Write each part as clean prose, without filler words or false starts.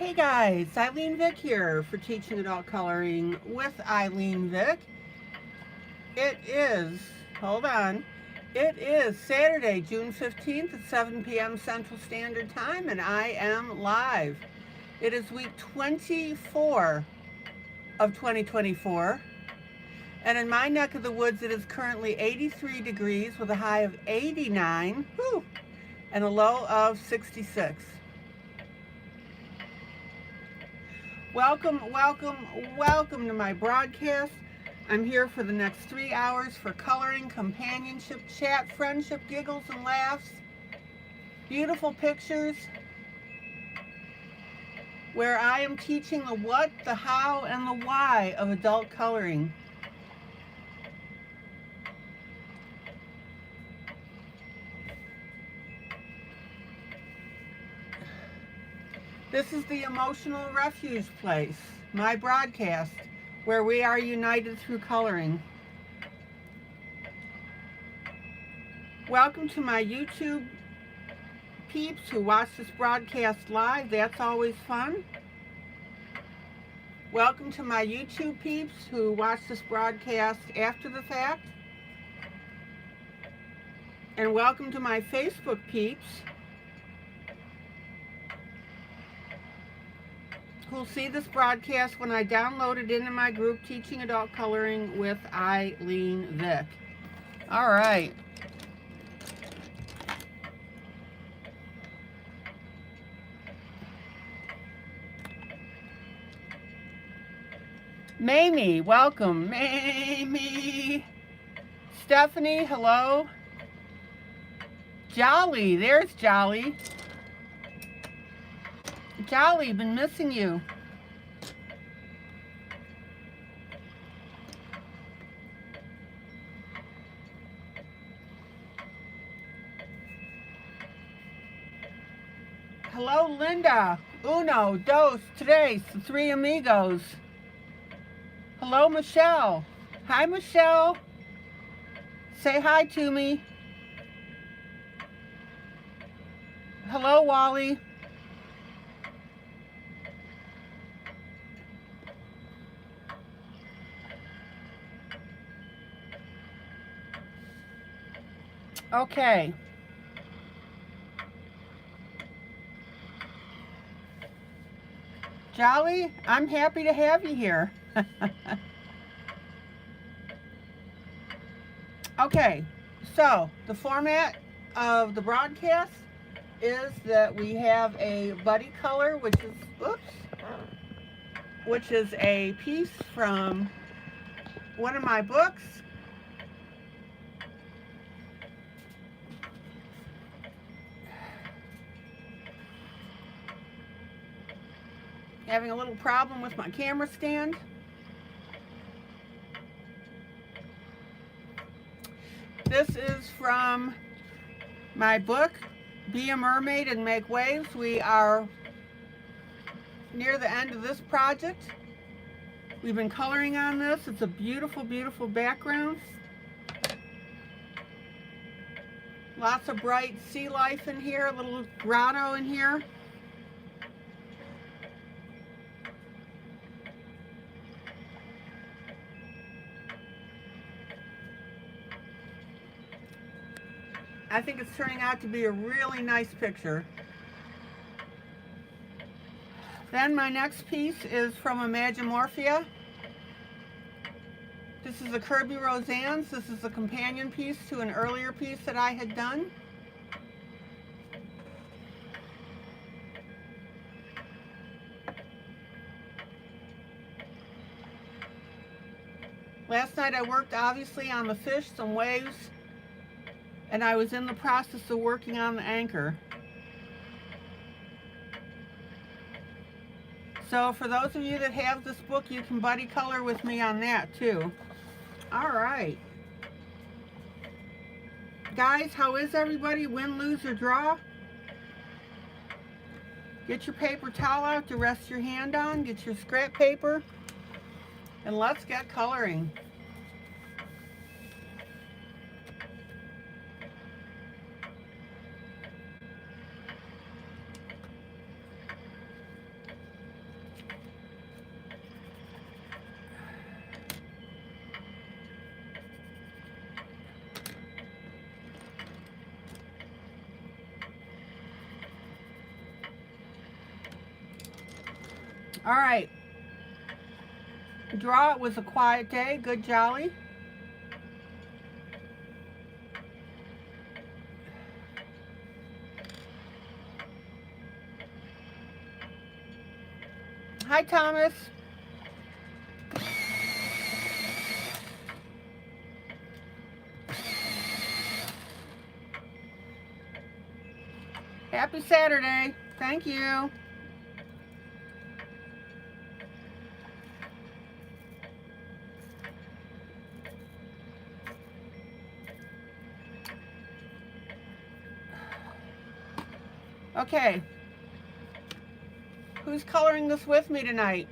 Hey guys, ILene Vick here for Teaching Adult Coloring with ILene Vick. It is Saturday, June 15th at 7 p.m. Central Standard Time, and I am live. It is week 24 of 2024, and in my neck of the woods it is currently 83 degrees with a high of 89, and a low of 66. Welcome to my broadcast. I'm here for the next 3 hours for coloring, companionship, chat, friendship, giggles and laughs, beautiful pictures, where I am teaching the what, the how, and the why of adult coloring. This is the Emotional Refuge Place, my broadcast, where we are united through coloring. Welcome to my YouTube peeps who watch this broadcast live. That's always fun. Welcome to my YouTube peeps who watch this broadcast after the fact. And welcome to my Facebook peeps who'll see this broadcast when I download it into my group, Teaching Adult Coloring with ILene Vick. All right. Mamie, welcome. Mamie. Stephanie, hello. Jolly, there's Jolly. Jolly, been missing you. Hello, Linda. Uno, dos, tres, three amigos. Hello, Michelle. Hi, Michelle. Say hi to me. Hello, Wally. Okay. Jolly, I'm happy to have you here. Okay, so the format of the broadcast is that we have a buddy color, which is a piece from one of my books. Having a little problem with my camera stand. This is from my book, Be a Mermaid and Make Waves. We are near the end of this project. We've been coloring on this. It's a beautiful, beautiful background. Lots of bright sea life in here, a little grotto in here. I think it's turning out to be a really nice picture. Then my next piece is from Imagimorphia. This is a Kirby Roseanne's. This is a companion piece to an earlier piece that I had done. Last night I worked obviously on the fish, some waves, and I was in the process of working on the anchor. So for those of you that have this book, you can buddy color with me on that too. All right. Guys, how is everybody? Win, lose, or draw? Get your paper towel out to rest your hand on. Get your scrap paper. And let's get coloring. All right. Draw, it was a quiet day. Good jolly. Hi, Thomas. Happy Saturday. Thank you. Okay. Who's coloring this with me tonight?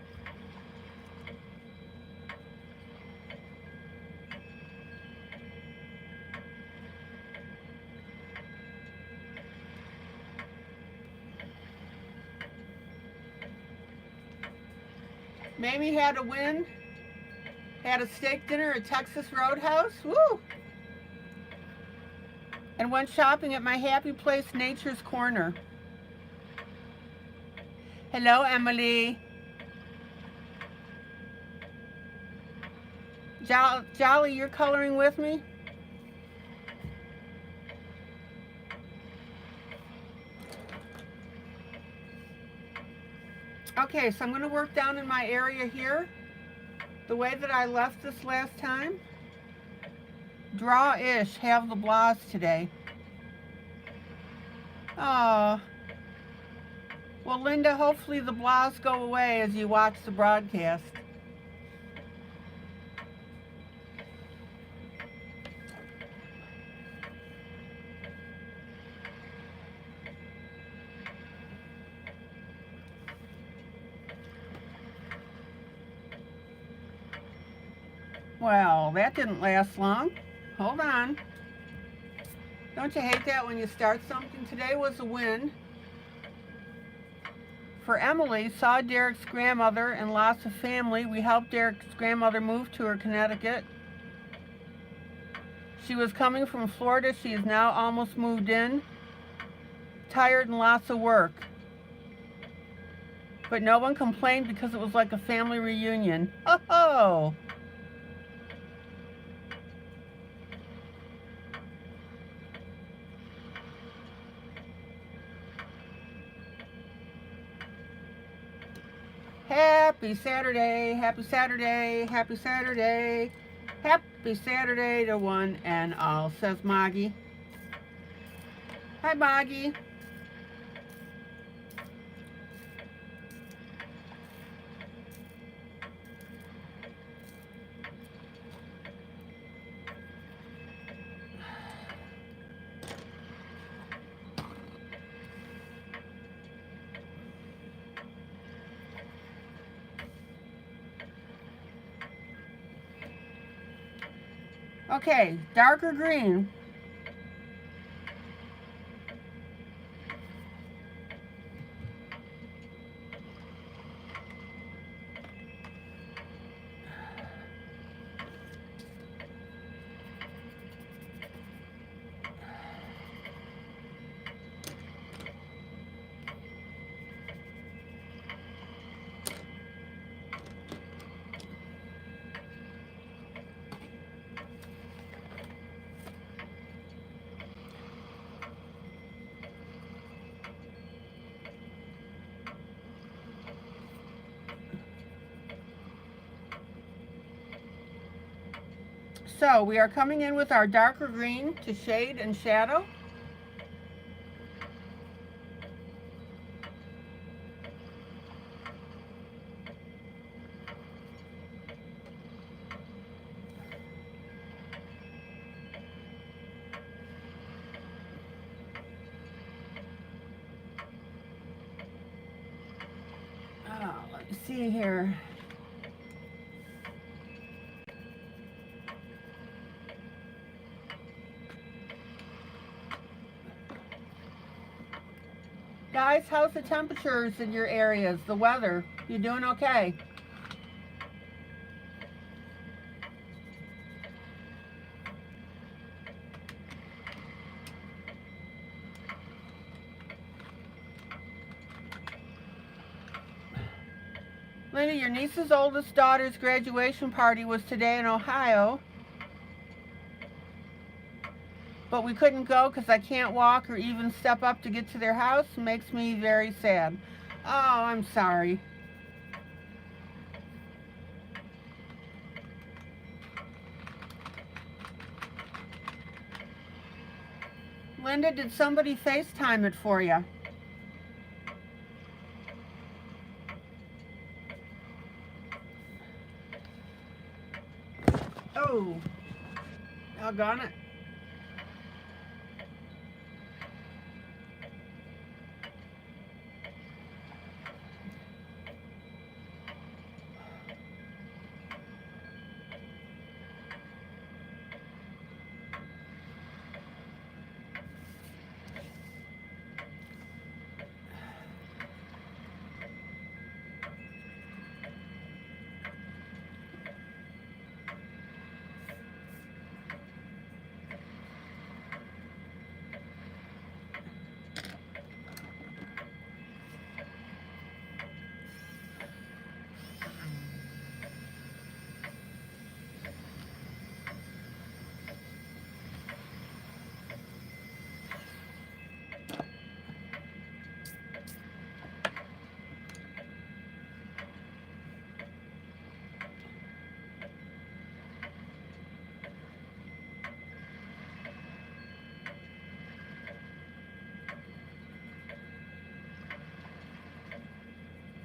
Mamie had a win. Had a steak dinner at Texas Roadhouse. Woo! And went shopping at my happy place, Nature's Corner. Hello, Emily. Jolly, you're coloring with me? Okay, so I'm going to work down in my area here the way that I left this last time. Draw-ish, have the blahs today. Oh. Well, Linda, hopefully the blahs go away as you watch the broadcast. Well, that didn't last long. Hold on. Don't you hate that when you start something? Today was a win. For Emily, saw Derek's grandmother and lots of family. We helped Derek's grandmother move to her Connecticut. She was coming from Florida. She is now almost moved in. Tired and lots of work. But no one complained because it was like a family reunion. Oh! Happy Saturday, happy Saturday, happy Saturday, happy Saturday to one and all, says Moggy. Hi, Moggy. Okay, darker green. So we are coming in with our darker green to shade and shadow. Oh, let me see here. Guys, how's the temperatures in your areas? The weather? You doing okay? Linda, your niece's oldest daughter's graduation party was today in Ohio, but we couldn't go because I can't walk or even step up to get to their house. It makes me very sad. Oh, I'm sorry. Linda, did somebody FaceTime it for you? Oh, doggone it.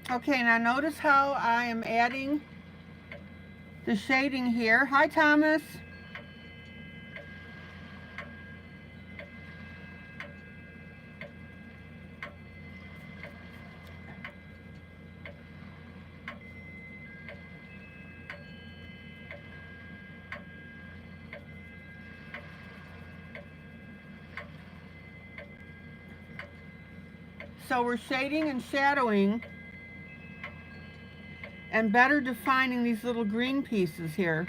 Okay, now notice how I am adding the shading here. Hi, Thomas. So we're shading and shadowing and better defining these little green pieces here.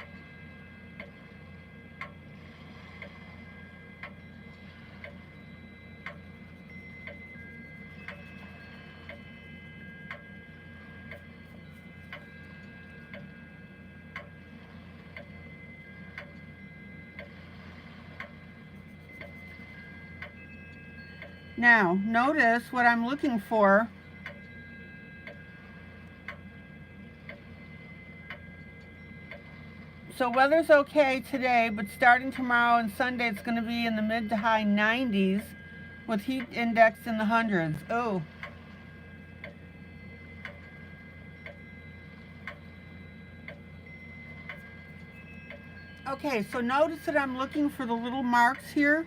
Now, notice what I'm looking for. So weather's okay today, but starting tomorrow and Sunday, it's going to be in the mid to high 90s with heat index in the hundreds. Oh. Okay, so notice that I'm looking for the little marks here.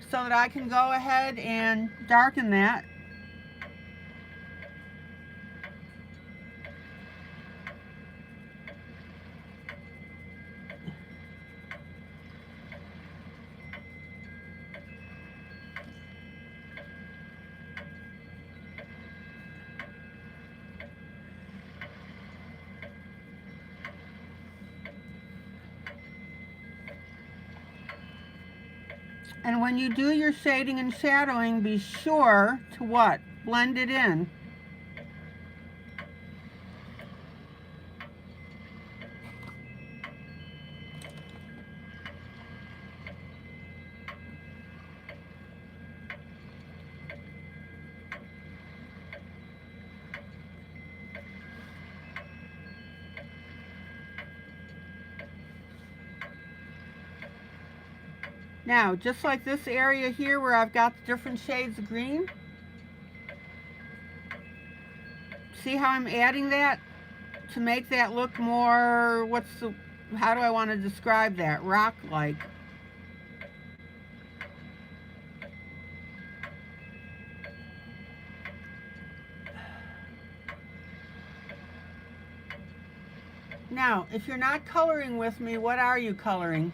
So that I can go ahead and darken that. And when you do your shading and shadowing, be sure to what? Blend it in. Now, just like this area here where I've got the different shades of green, see how I'm adding that to make that look more, how do I want to describe that? Rock-like. Now, if you're not coloring with me, what are you coloring?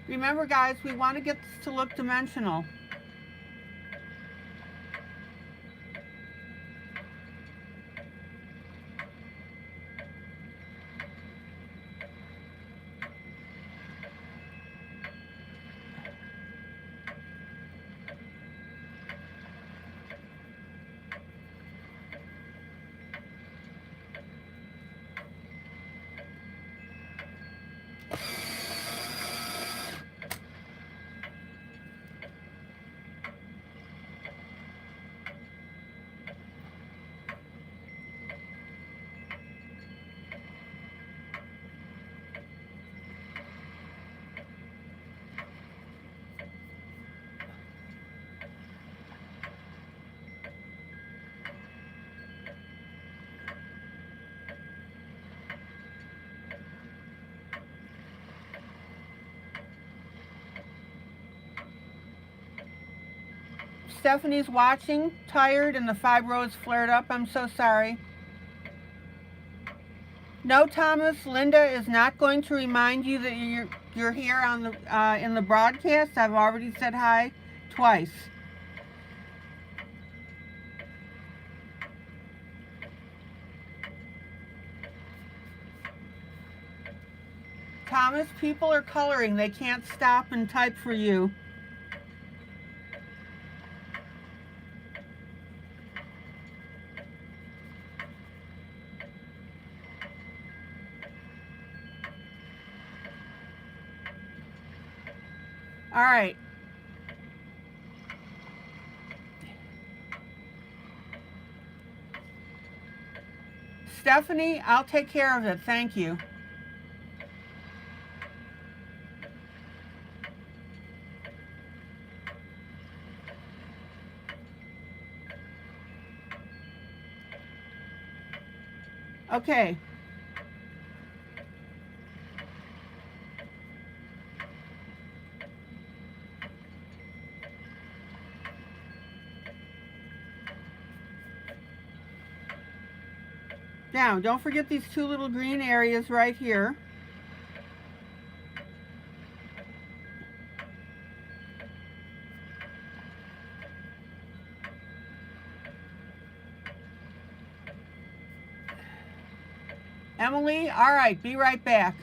Remember, guys, we want to get this to look dimensional. Stephanie's watching, tired, and the fibroids flared up. I'm so sorry. No, Thomas, Linda is not going to remind you that you're here on the in the broadcast. I've already said hi twice. Thomas, people are coloring. They can't stop and type for you. All right. Stephanie, I'll take care of it. Thank you. Okay. Now, don't forget these two little green areas right here. Emily, all right, be right back.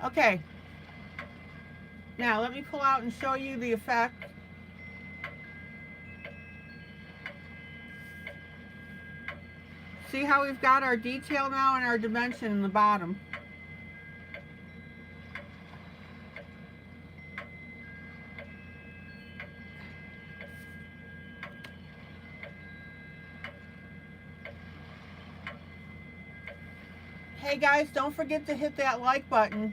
Okay. Now, let me pull out and show you the effect. See how we've got our detail now and our dimension in the bottom. Hey guys, don't forget to hit that like button.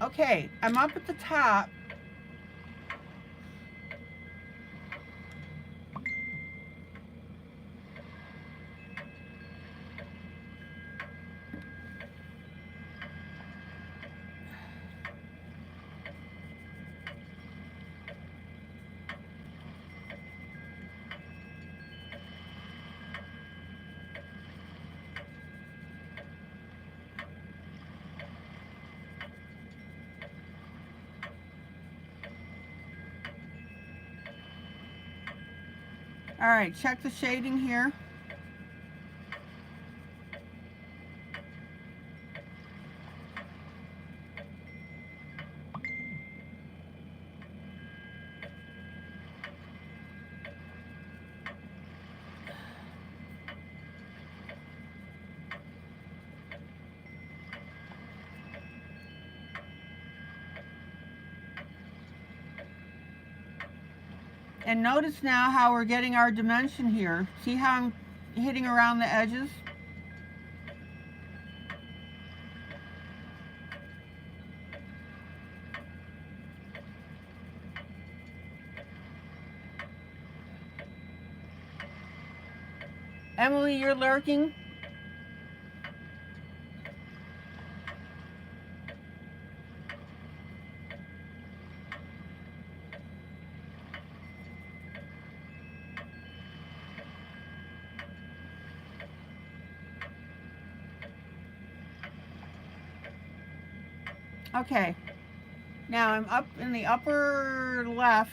Okay, I'm up at the top. All right, check the shading here. And notice now how we're getting our dimension here. See how I'm hitting around the edges? Emily, you're lurking. Okay, now I'm up in the upper left.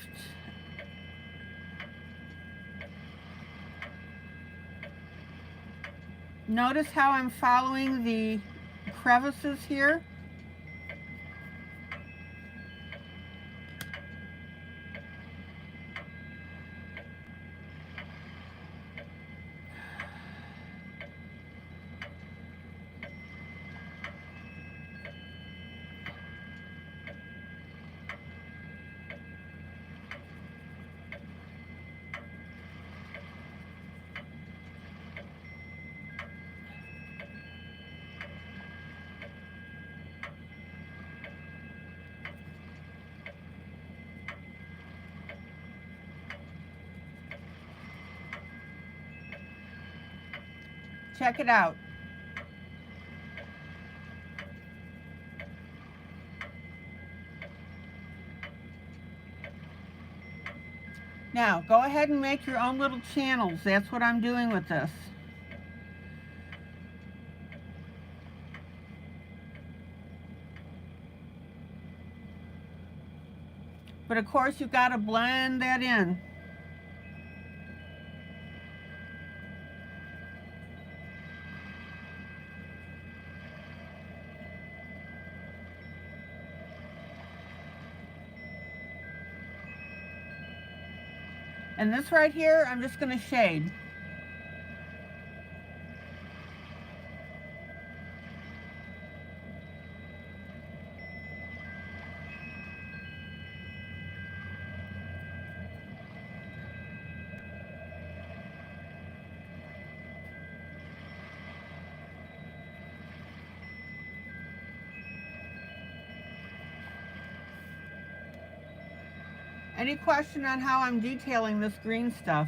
Notice how I'm following the crevices here. Check it out. Now, go ahead and make your own little channels. That's what I'm doing with this. But of course, you've got to blend that in. And this right here, I'm just going to shade. Any question on how I'm detailing this green stuff?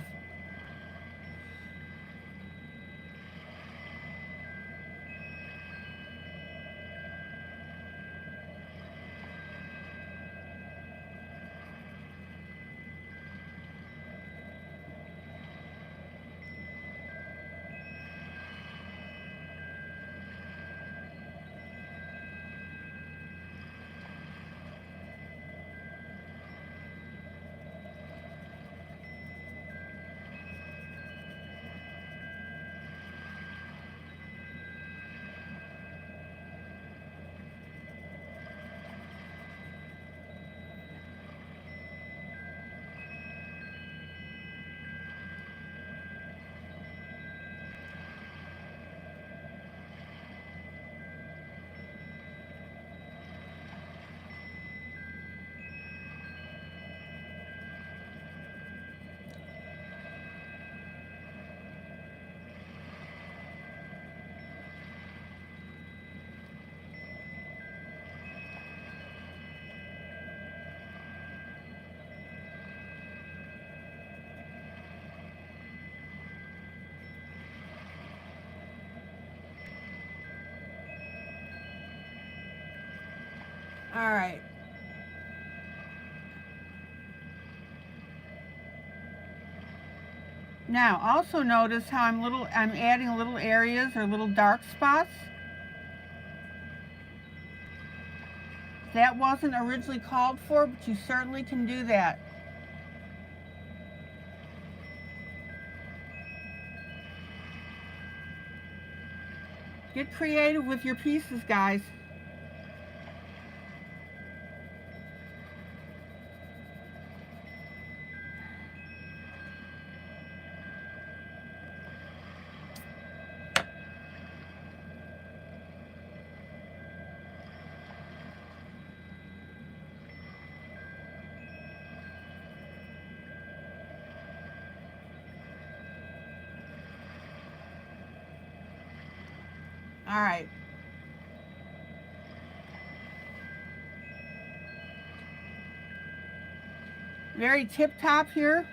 All right. Now, also notice how I'm adding little areas or little dark spots. That wasn't originally called for, but you certainly can do that. Get creative with your pieces, guys. All right. Very tip top here.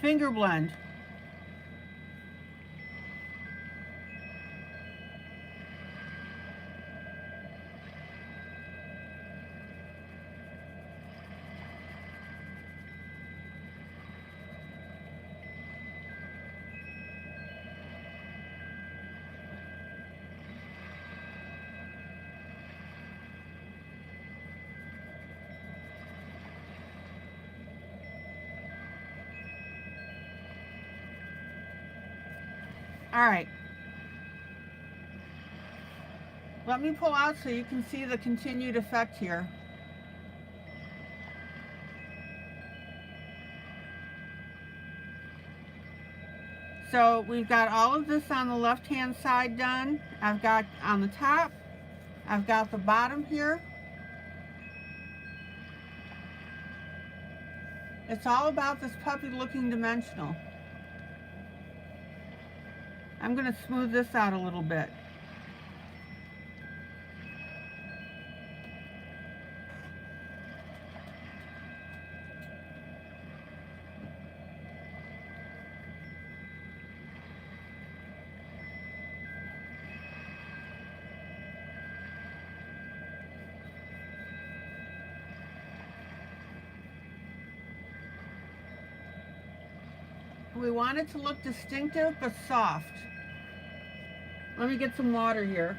finger blend. All right. Let me pull out so you can see the continued effect here. So we've got all of this on the left-hand side done. I've got on the top, I've got the bottom here. It's all about this puppy looking dimensional. I'm going to smooth this out a little bit. We want it to look distinctive but soft. Let me get some water here.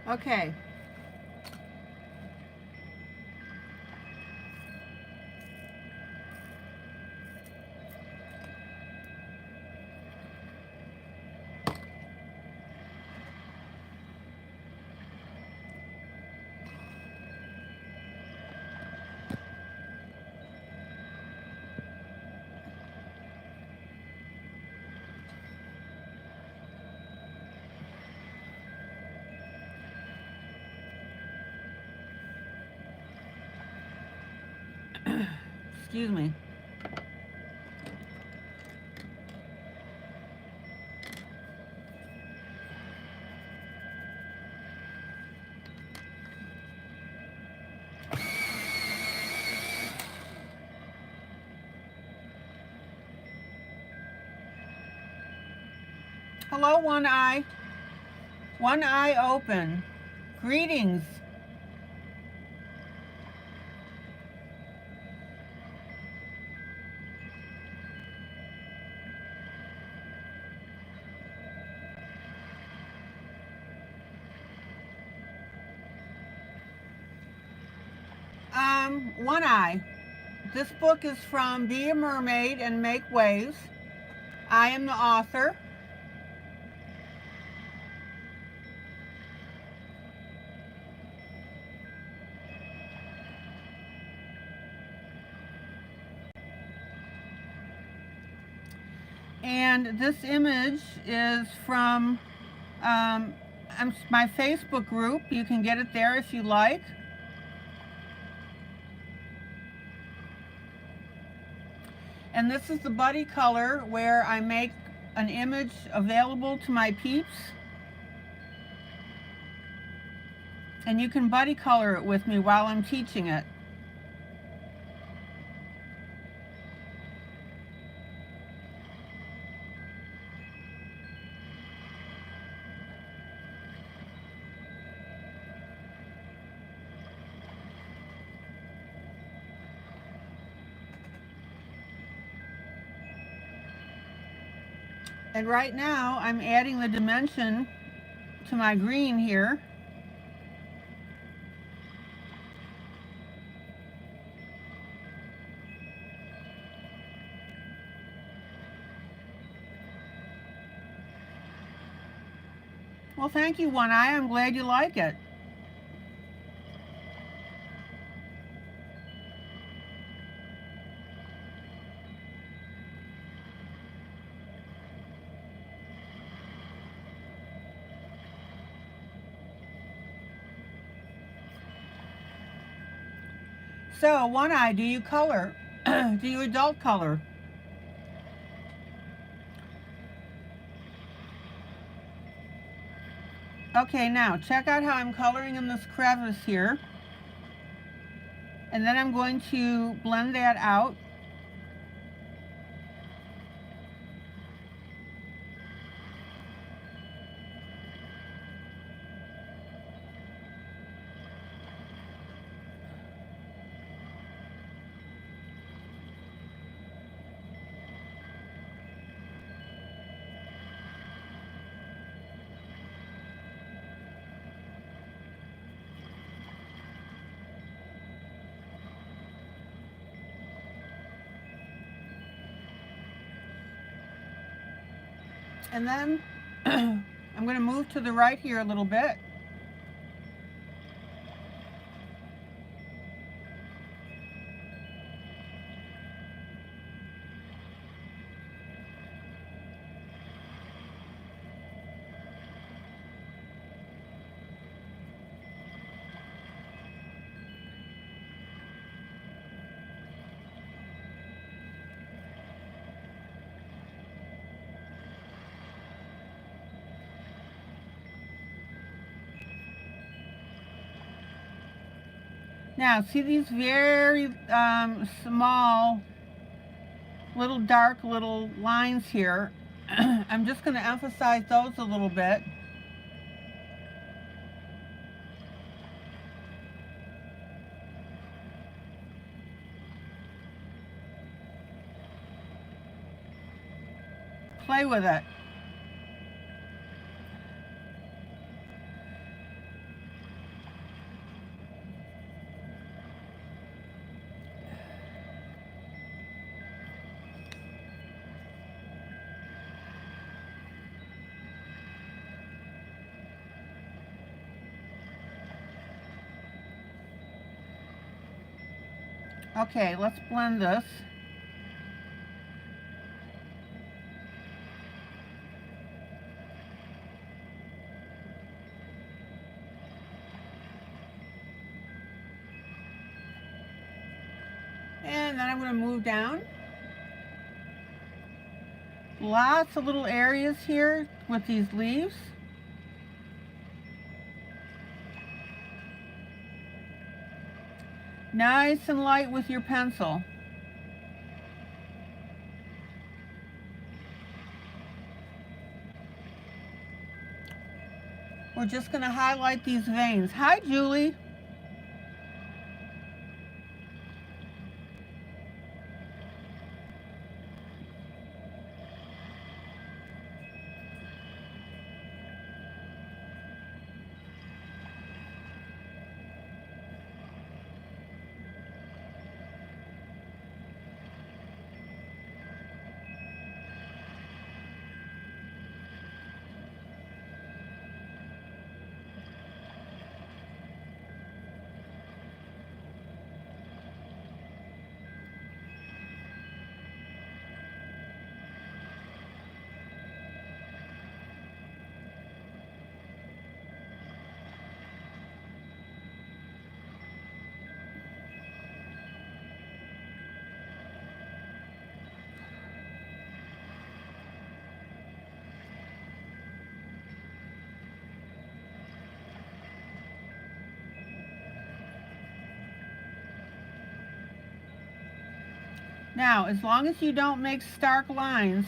Okay. Excuse me. Hello, one eye. One eye open. Greetings. One eye. This book is from Be a Mermaid and Make Waves. I am the author. And this image is from my Facebook group. You can get it there if you like. And this is the buddy color where I make an image available to my peeps. And you can buddy color it with me while I'm teaching it. And right now I'm adding the dimension to my green here. Well, thank you, One Eye. I'm glad you like it. So, one eye, do you color? Do you adult color? Okay, now check out how I'm coloring in this crevice here. And then I'm going to blend that out. And then I'm going to move to the right here a little bit. Now, see these very small, little dark little lines here? I'm just going to emphasize those a little bit. Play with it. Okay, let's blend this. And then I'm going to move down. Lots of little areas here with these leaves. Nice and light with your pencil. We're just going to highlight these veins. Hi, Julie. Now, as long as you don't make stark lines,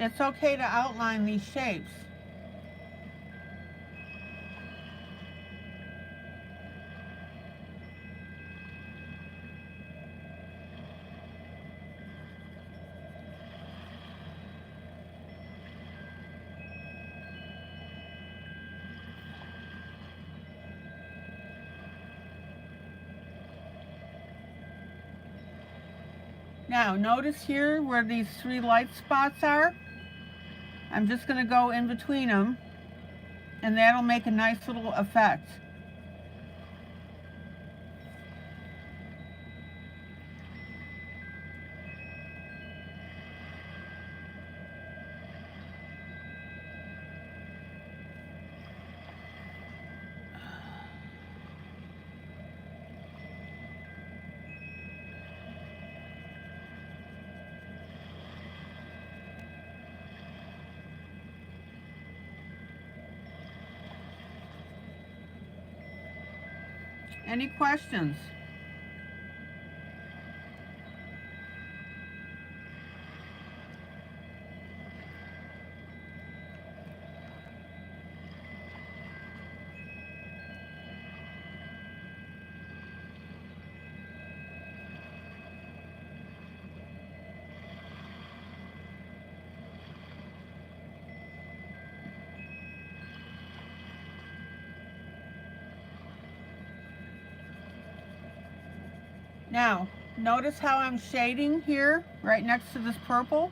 it's okay to outline these shapes. Now, notice here where these three light spots are. I'm just going to go in between them, and that'll make a nice little effect. Any questions? Now, notice how I'm shading here, right next to this purple.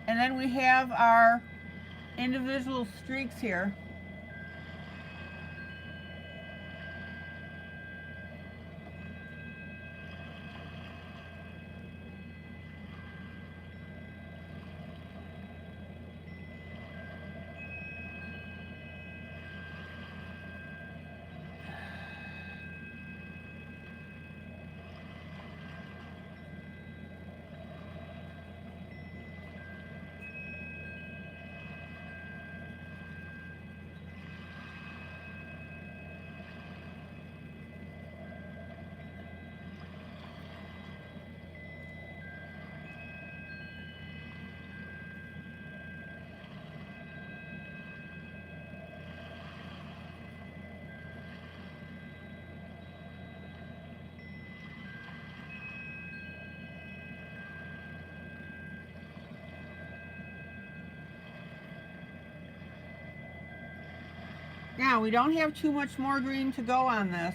And then we have our individual streaks here. Now, we don't have too much more green to go on this.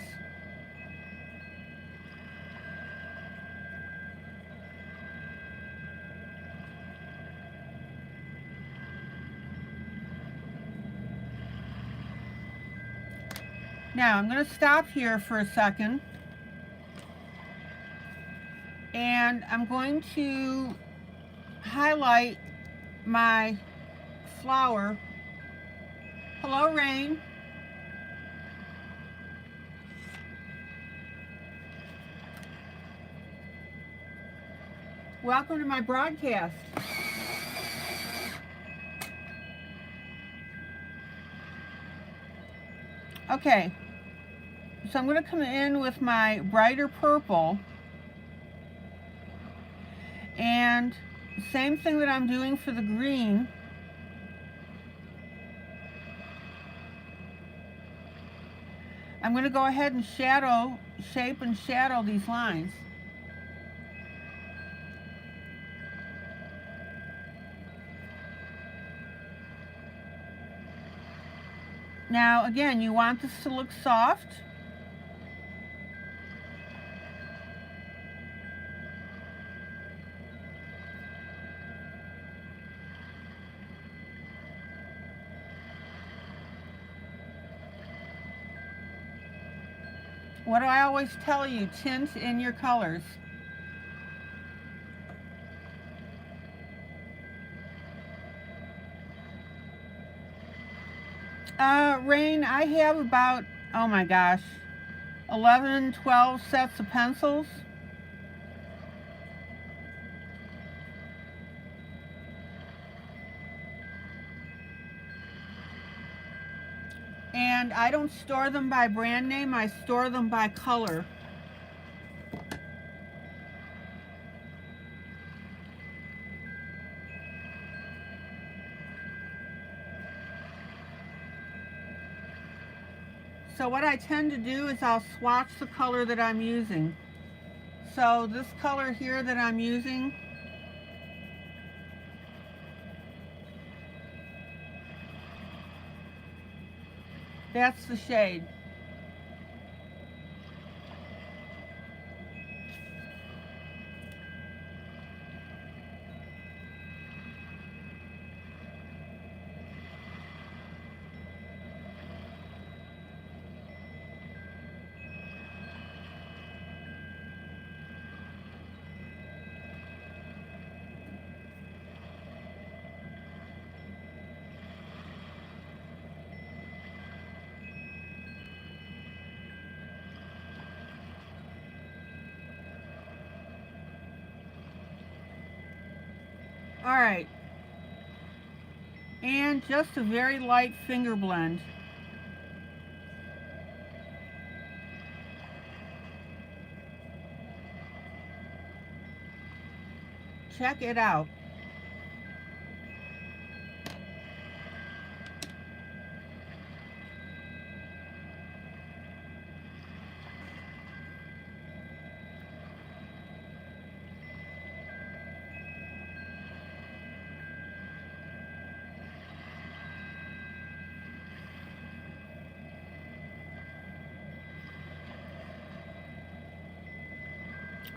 Now, I'm going to stop here for a second. And I'm going to highlight my flower. Hello, Rain. Welcome to my broadcast. Okay, so I'm going to come in with my brighter purple, and same thing that I'm doing for the green. I'm going to go ahead and shape and shadow these lines. Now, again, you want this to look soft. What do I always tell you? Tint in your colors. Rain, I have about, oh my gosh, 11, 12 sets of pencils. And I don't store them by brand name, I store them by color. So what I tend to do is I'll swatch the color that I'm using. So this color here that I'm using, that's the shade. All right. And just a very light finger blend. Check it out.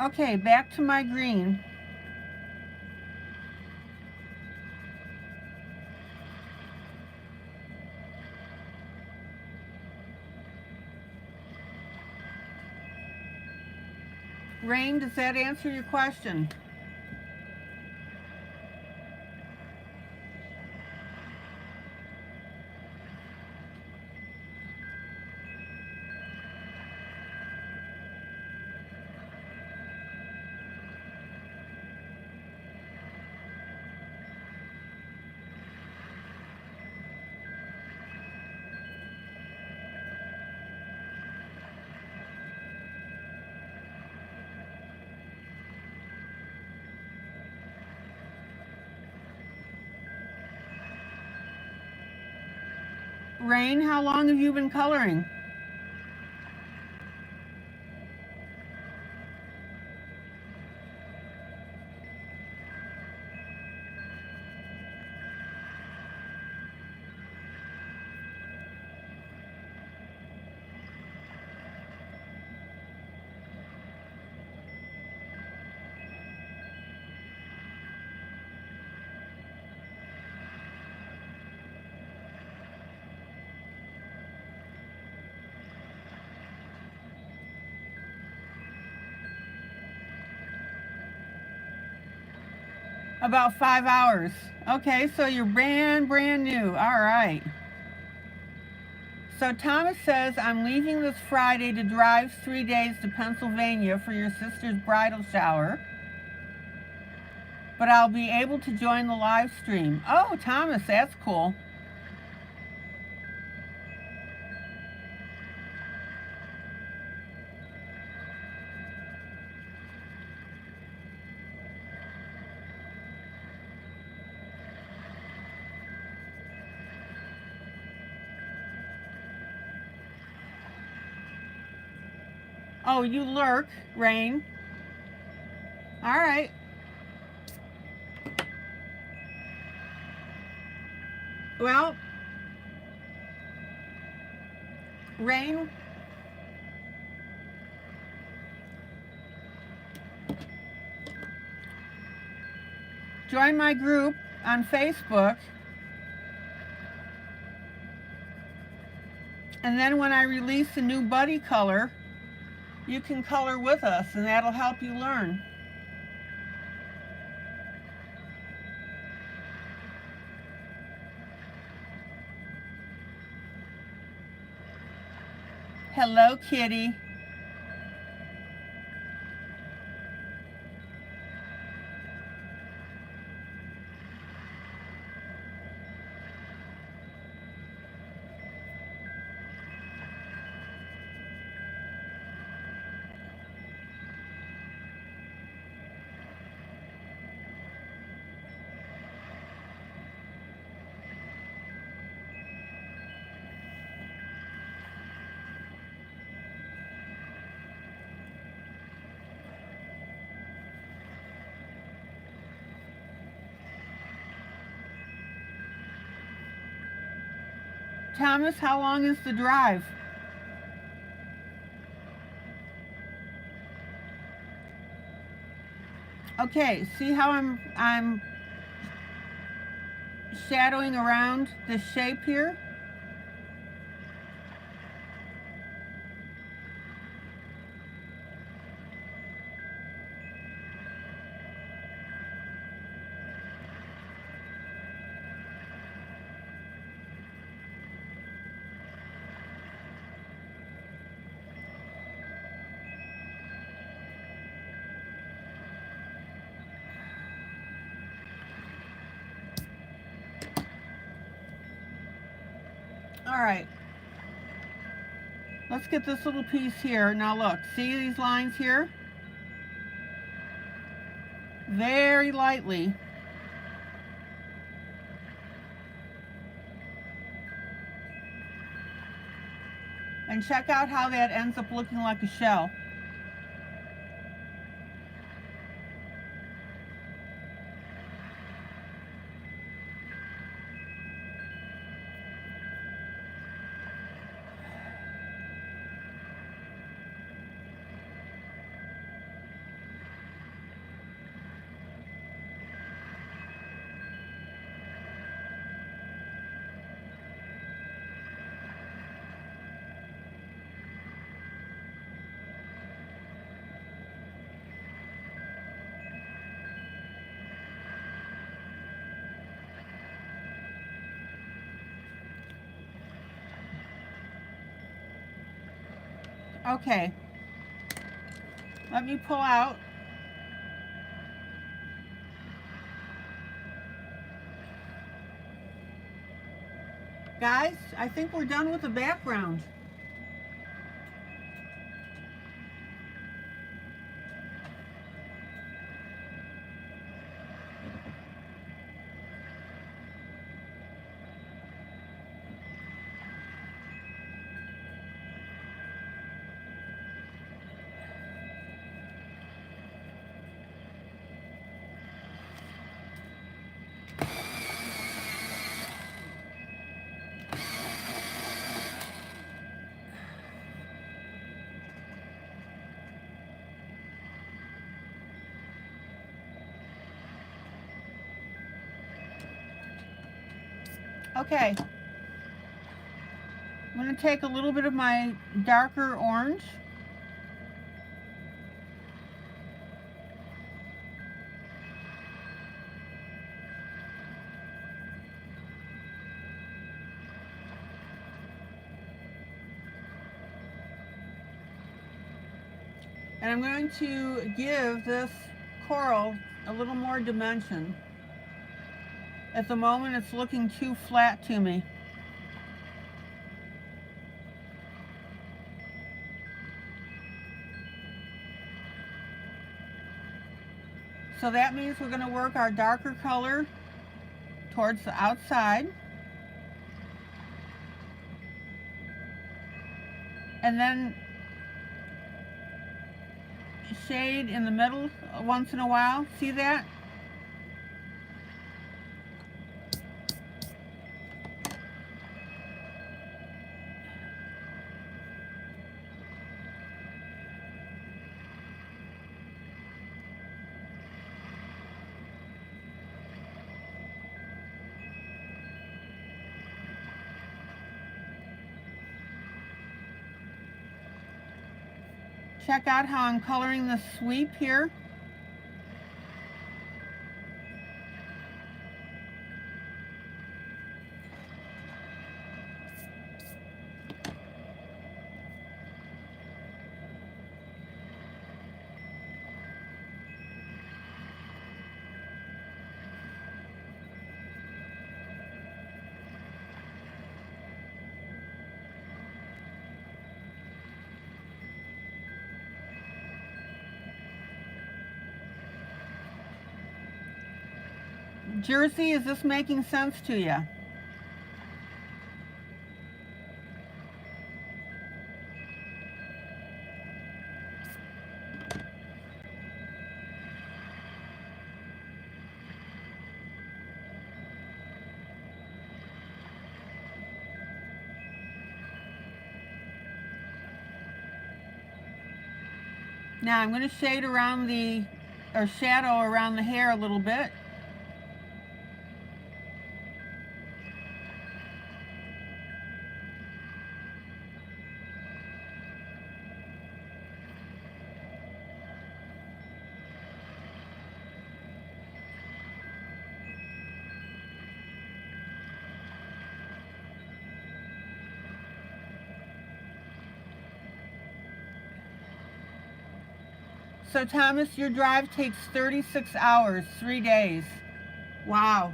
Okay, back to my green. Rain, does that answer your question? Rain, how long have you been coloring? About 5 hours. Okay, so you're brand new. All right. So Thomas says, I'm leaving this Friday to drive 3 days to Pennsylvania for your sister's bridal shower, but I'll be able to join the live stream. Oh, Thomas, that's cool. Oh, you lurk, Rain. All right. Well, Rain, join my group on Facebook, and then when I release a new buddy color, you can color with us, and that'll help you learn. Hello, kitty. Thomas, how long is the drive? Okay, see how I'm shadowing around the shape here? All right. Let's get this little piece here. Now look, see these lines here? Very lightly. And check out how that ends up looking like a shell. Okay, let me pull out. Guys, I think we're done with the background. Okay, I'm going to take a little bit of my darker orange. And I'm going to give this coral a little more dimension. At the moment, it's looking too flat to me. So that means we're going to work our darker color towards the outside. And then shade in the middle once in a while. See that? Check out how I'm coloring the sweep here. Jersey, is this making sense to you? Now I'm going to shade around or shadow around the hair a little bit. So Thomas, your drive takes 36 hours, 3 days. Wow.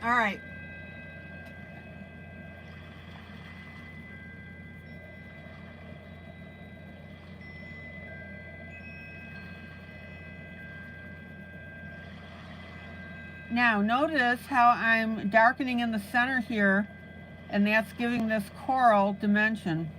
All right. Now notice how I'm darkening in the center here, and that's giving this coral dimension.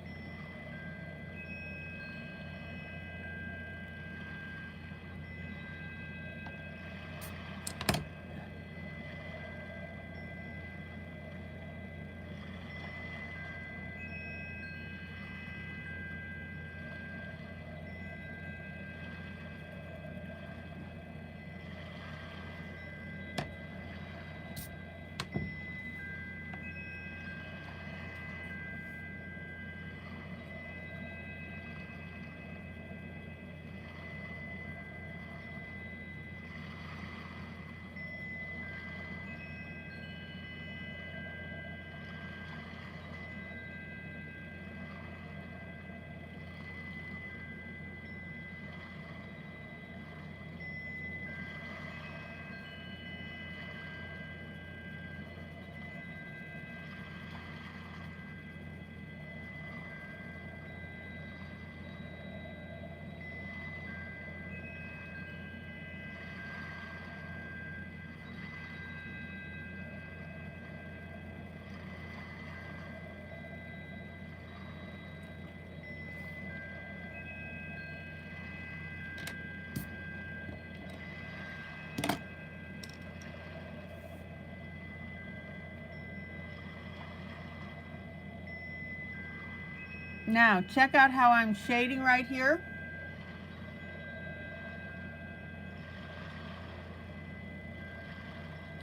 Now check out how I'm shading right here.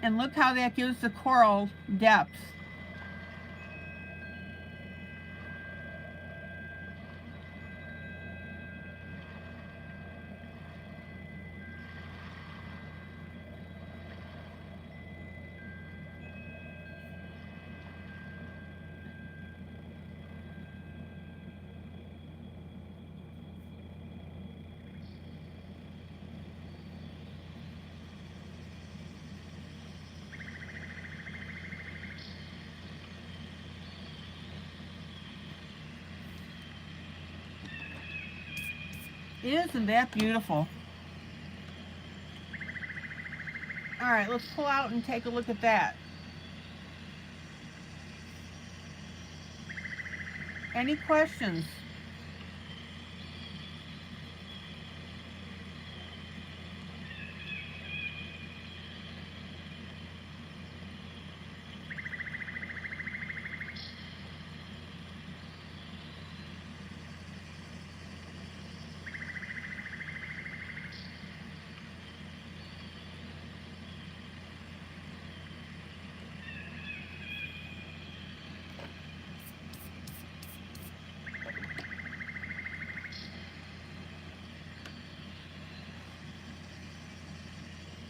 And look how that gives the coral depth. Isn't that beautiful? All right, let's pull out and take a look at that. Any questions?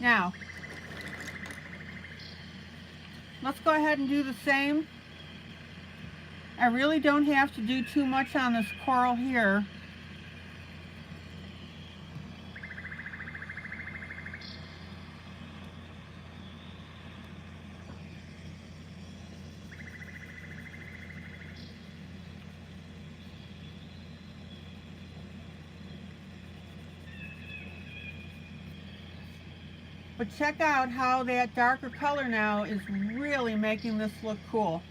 Now, let's go ahead and do the same. I really don't have to do too much on this coral here. But check out how that darker color now is really making this look cool.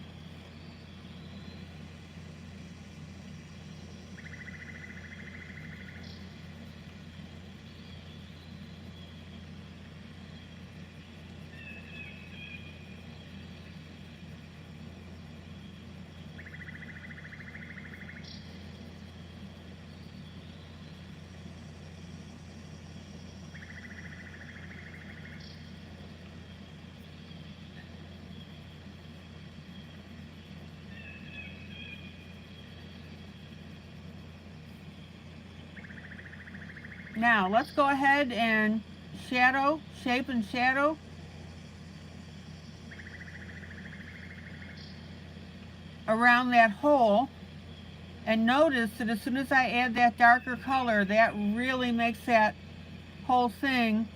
Now let's go ahead and shadow, shape and shadow. Around that hole, and notice that as soon as I add that darker color, that really makes that whole thing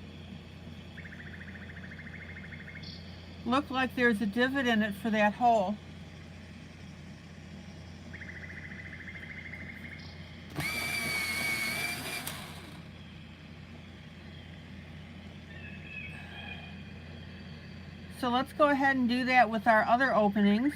look like there's a divot in it for that hole. So let's go ahead and do that with our other openings.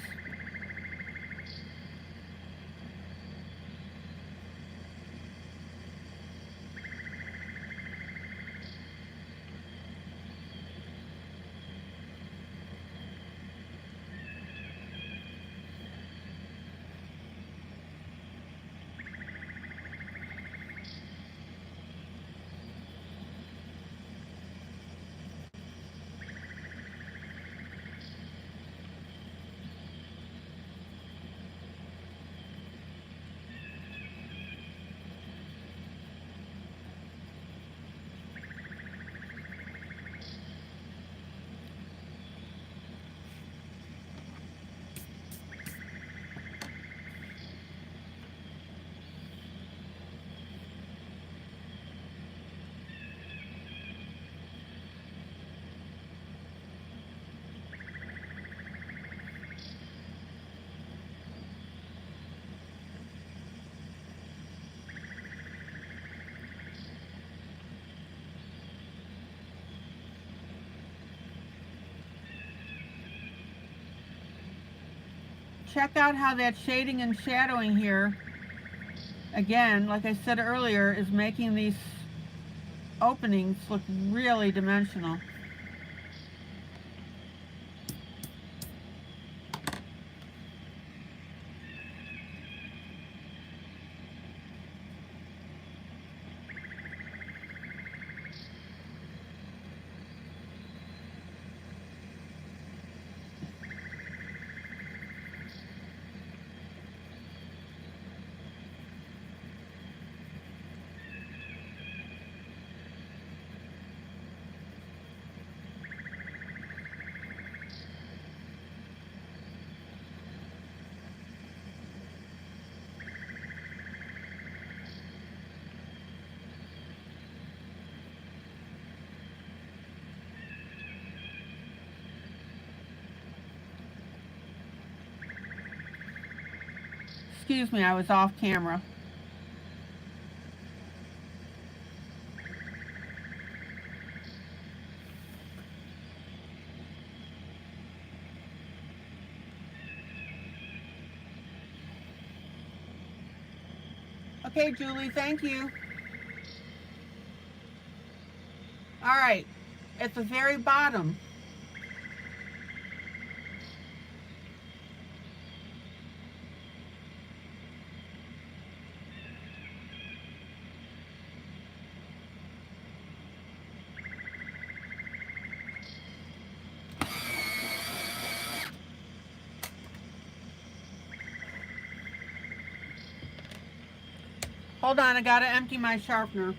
Check out how that shading and shadowing here, again, like I said earlier, is making these openings look really dimensional. Excuse me, I was off camera. Okay, Julie, thank you. All right, at the very bottom, hold on, I gotta empty my sharpener.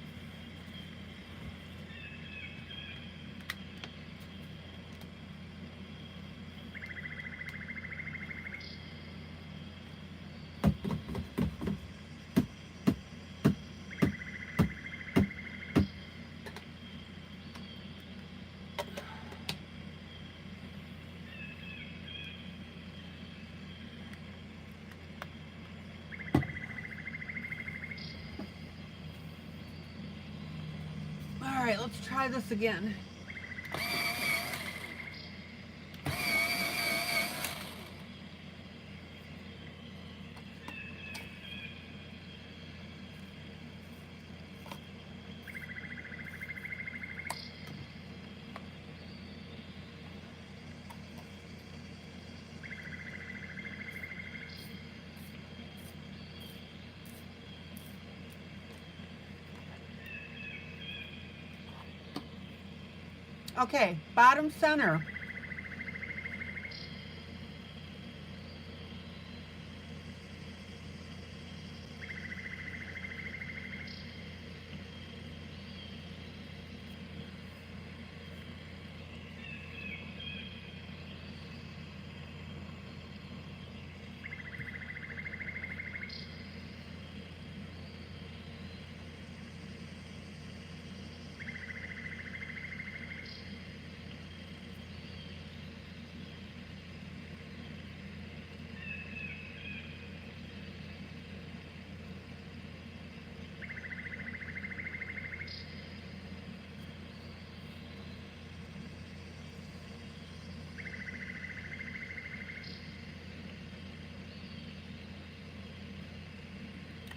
All right, let's try this again. Okay, bottom center.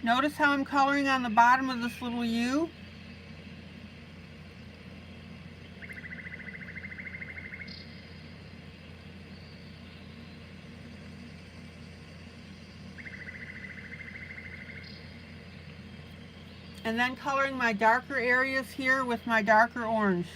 Notice how I'm coloring on the bottom of this little U. And then coloring my darker areas here with my darker orange.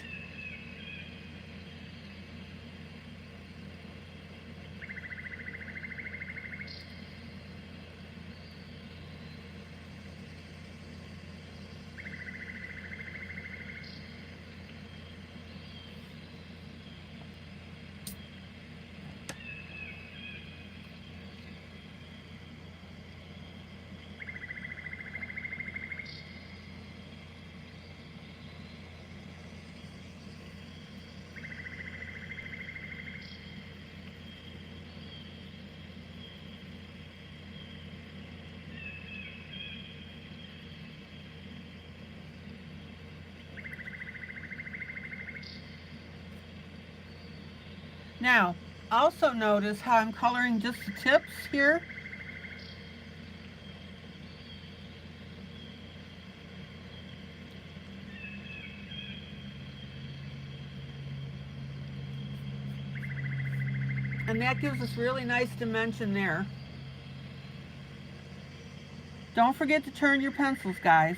Now, also notice how I'm coloring just the tips here. And that gives us really nice dimension there. Don't forget to turn your pencils, guys.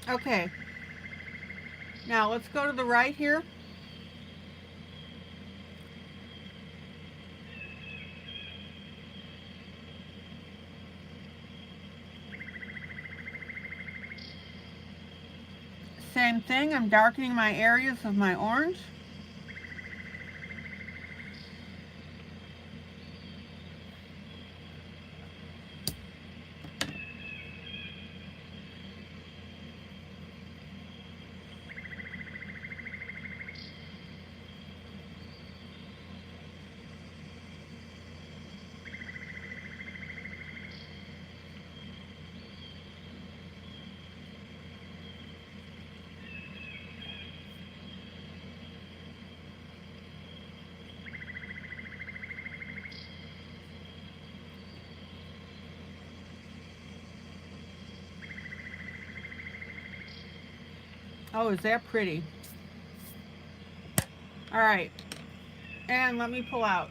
Okay, now let's go to the right here. Same thing, I'm darkening my areas of my orange. Oh, is that pretty? All right, and let me pull out.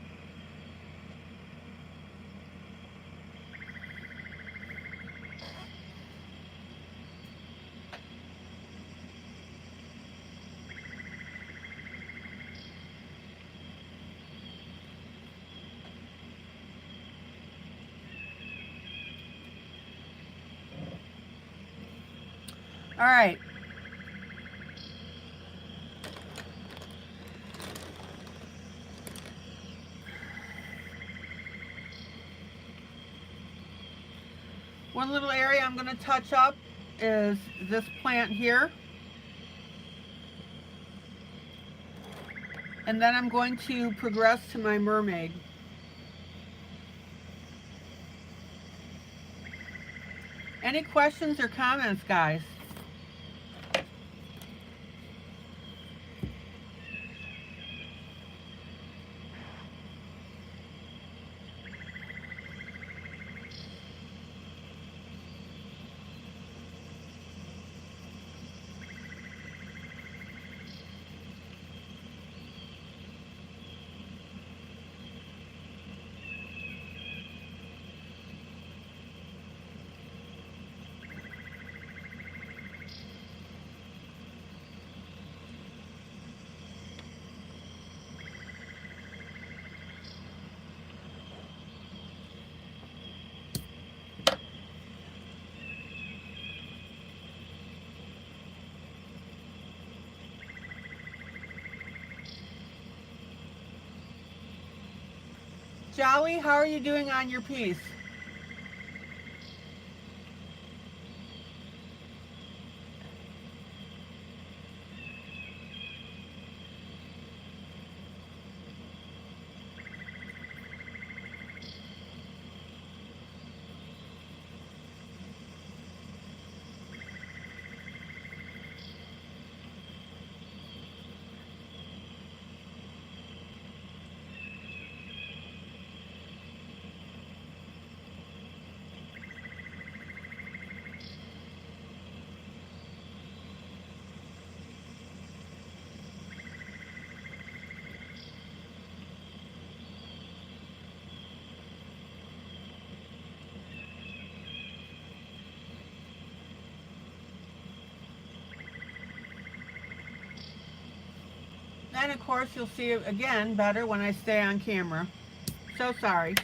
All right. One little area I'm going to touch up is this plant here. And then I'm going to progress to my mermaid. Any questions or comments, guys? Jolly, how are you doing on your piece? And of course you'll see it again better when I stay on camera. So sorry.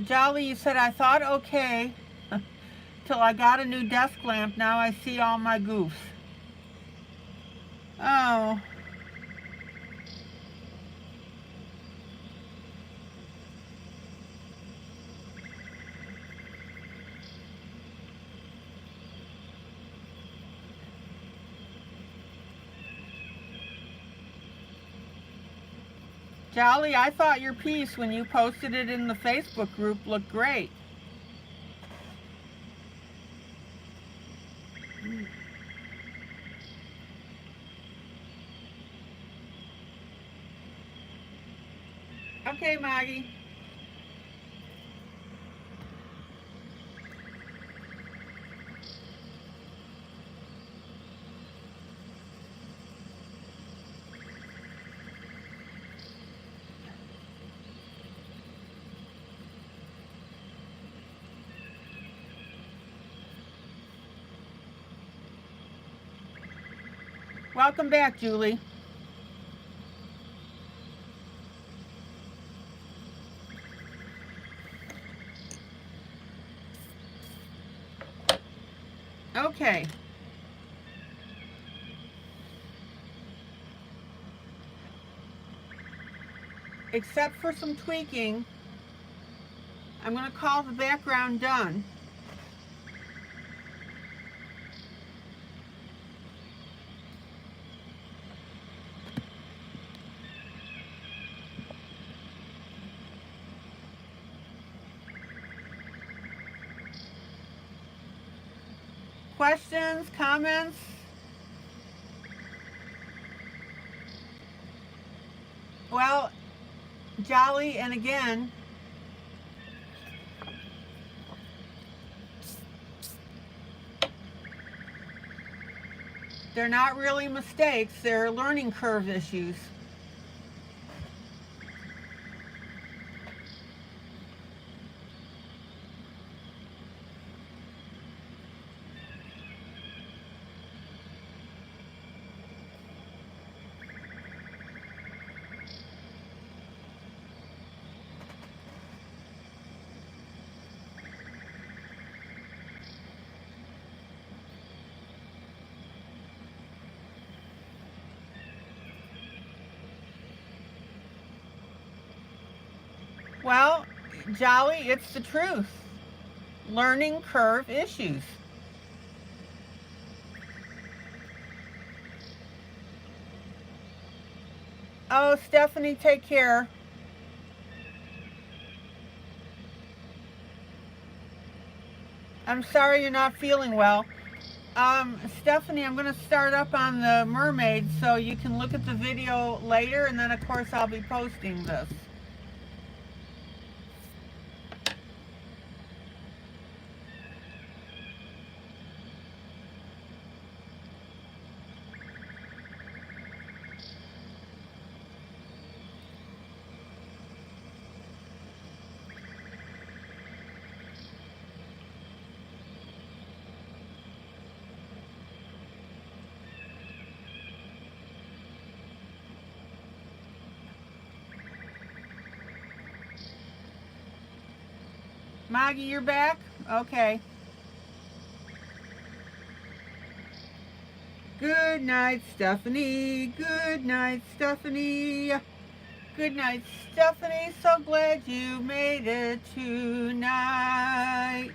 Jolly, you said I thought okay till I got a new desk lamp. Now I see all my goofs. Oh. Jolly, I thought your piece when you posted it in the Facebook group looked great. Okay, Maggie. Welcome back, Julie. Okay. Except for some tweaking, I'm going to call the background done. Questions, comments? Well, Jolly, and again, they're not really mistakes, they're learning curve issues. Well, Jolly, it's the truth. Learning curve issues. Oh, Stephanie, take care. I'm sorry you're not feeling well. Stephanie, I'm going to start up on the mermaid so you can look at the video later, and then of course I'll be posting this. Maggie, you're back? Okay. Good night, Stephanie. Good night, Stephanie. Good night, Stephanie. So glad you made it tonight.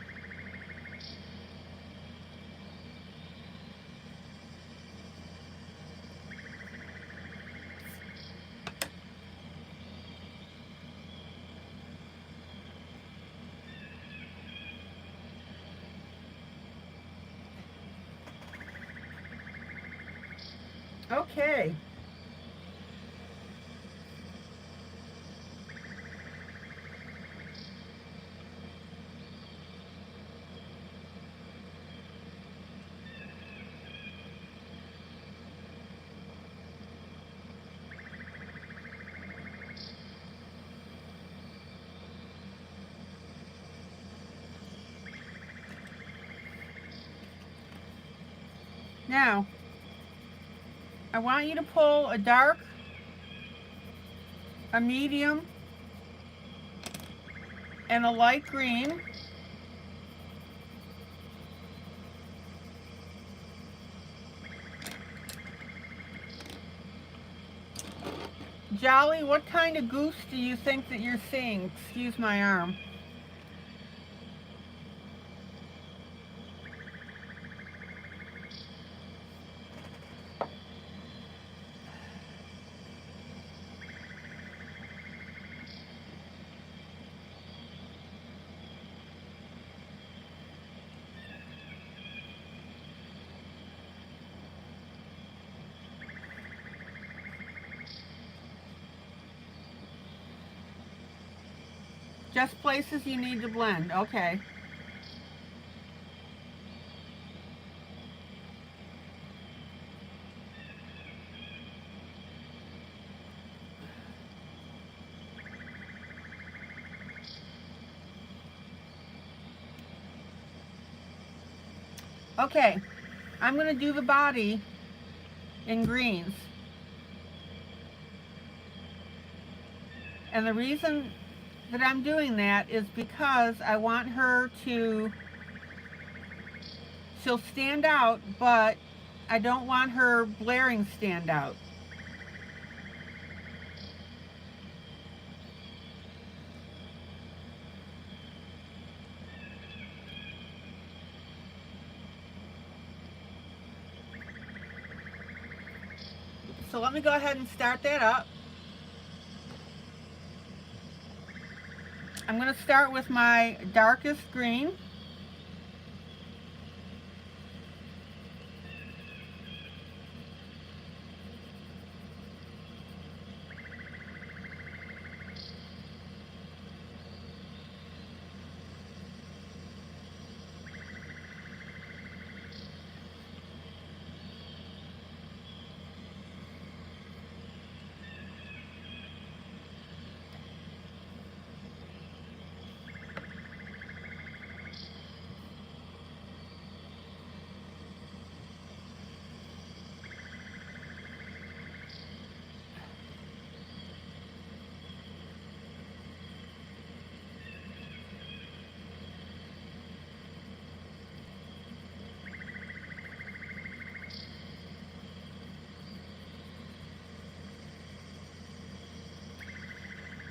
Okay. Now, I want you to pull a dark, a medium, and a light green. Jolly, what kind of goose do you think that you're seeing? Excuse my arm. Just places you need to blend. Okay. Okay, I'm going to do the body in greens. And the reason that I'm doing that is because I want her to, she'll stand out, but I don't want her blaring stand out. So let me go ahead and start that up. I'm going to start with my darkest green.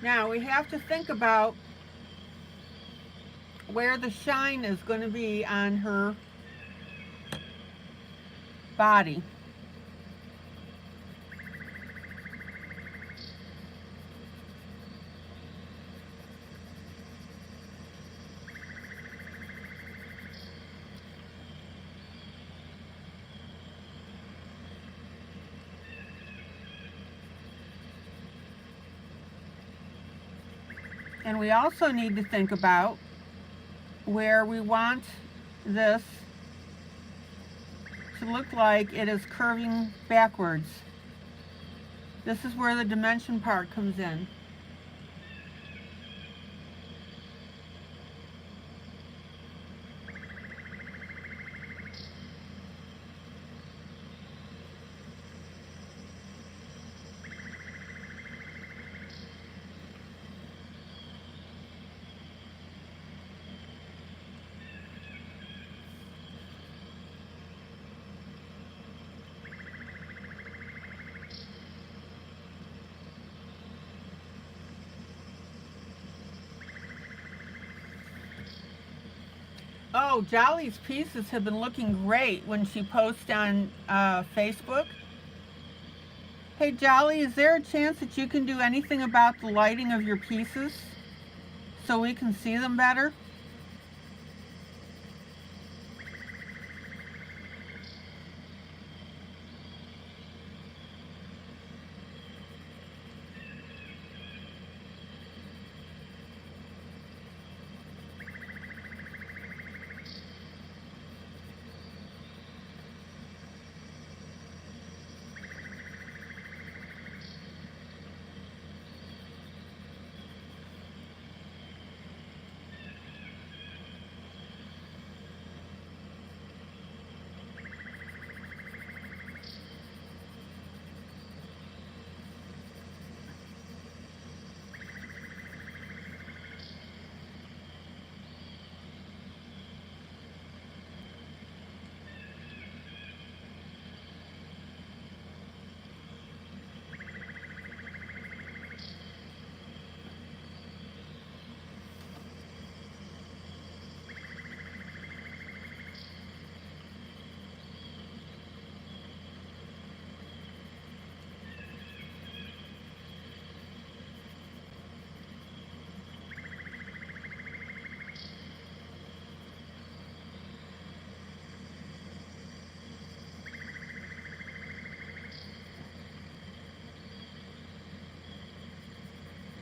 Now we have to think about where the shine is going to be on her body. And we also need to think about where we want this to look like it is curving backwards. This is where the dimension part comes in. Oh, Jolly's pieces have been looking great when she posts on Facebook. Hey Jolly, is there a chance that you can do anything about the lighting of your pieces so we can see them better?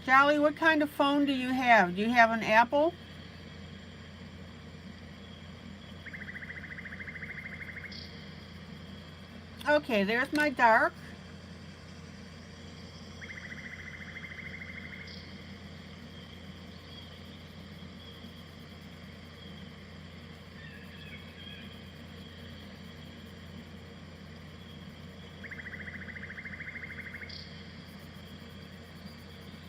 Jolly, what kind of phone do you have? Do you have an Apple? Okay, there's my dark.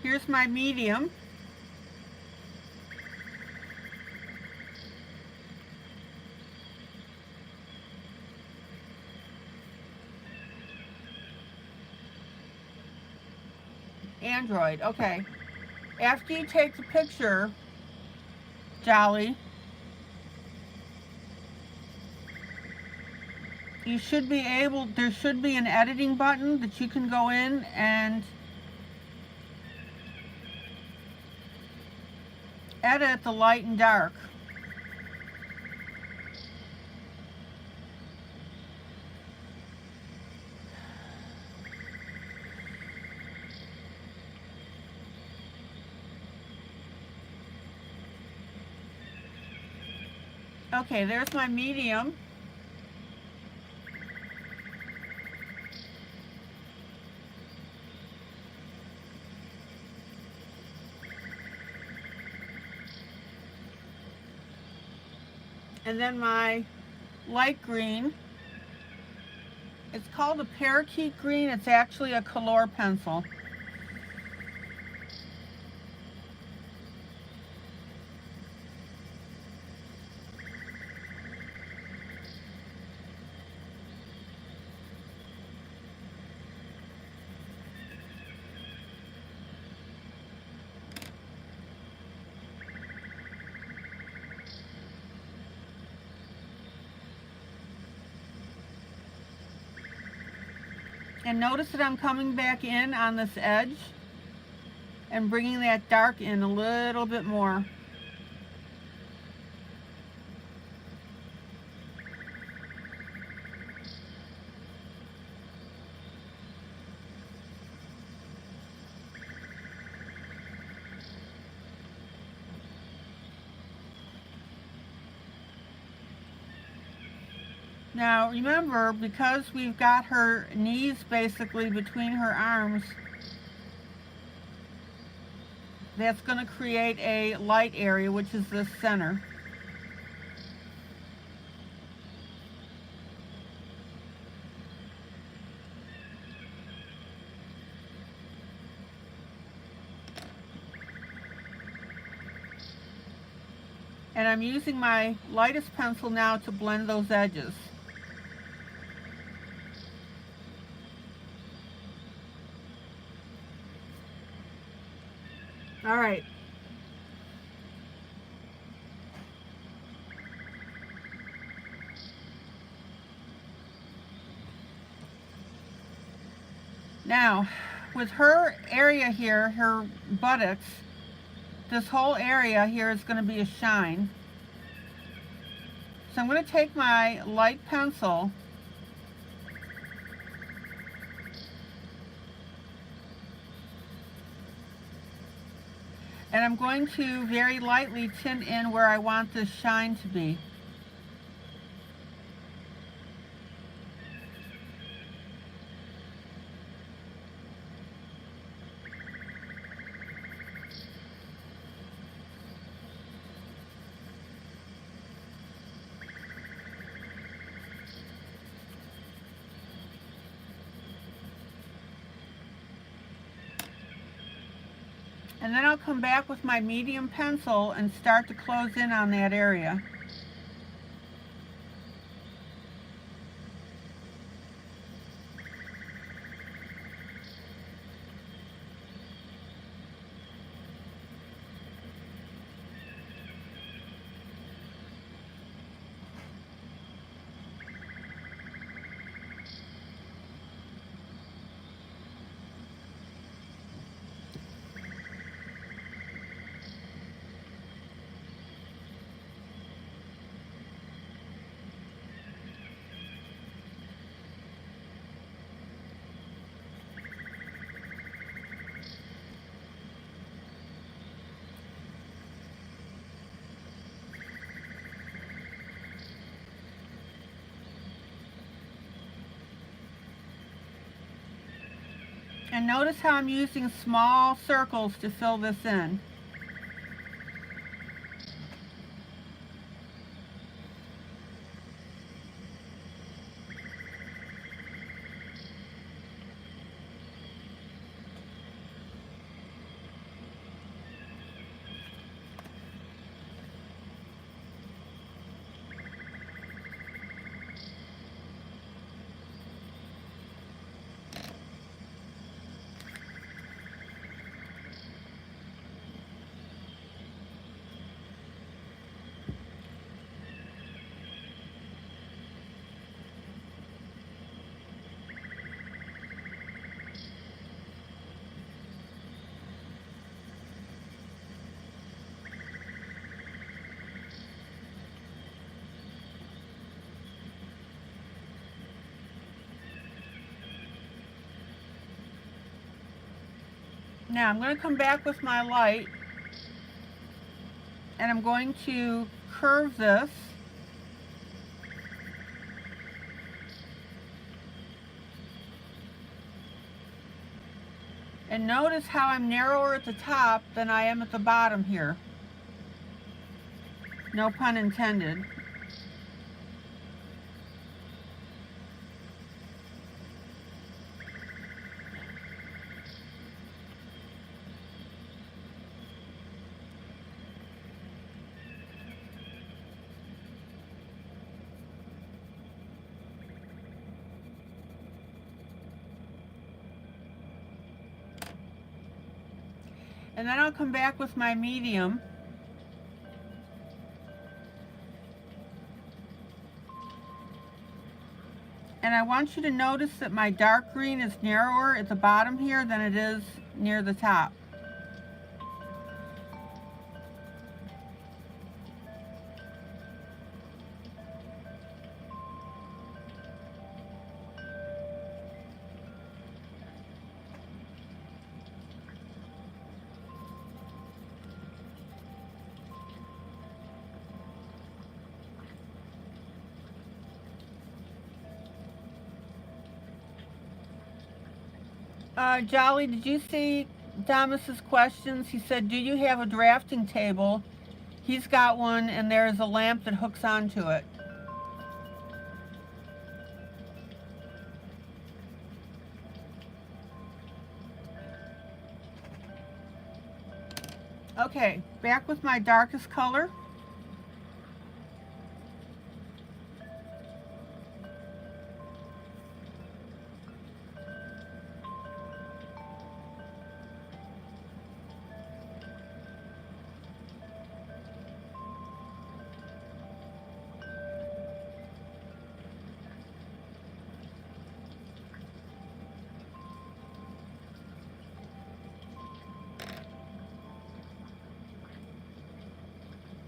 Here's my medium. Android, okay. After you take the picture, Jolly, you should be able, there should be an editing button that you can go in and edit the light and dark. Okay, there's my medium. And then my light green. It's called a parakeet green. It's actually a color pencil. And notice that I'm coming back in on this edge and bringing that dark in a little bit more. Now remember, because we've got her knees basically between her arms, that's going to create a light area, which is this center. And I'm using my lightest pencil now to blend those edges. All right. Now, with her area here, her buttocks, this whole area here is going to be a shine. So I'm going to take my light pencil and I'm going to very lightly tint in where I want this shine to be. And then I'll come back with my medium pencil and start to close in on that area. And notice how I'm using small circles to fill this in. Now I'm going to come back with my light and I'm going to curve this. And notice how I'm narrower at the top than I am at the bottom here. No pun intended. And then I'll come back with my medium. And I want you to notice that my dark green is narrower at the bottom here than it is near the top. Jolly, did you see Thomas's questions? He said, do you have a drafting table? He's got one and there's a lamp that hooks onto it. Okay, back with my darkest color.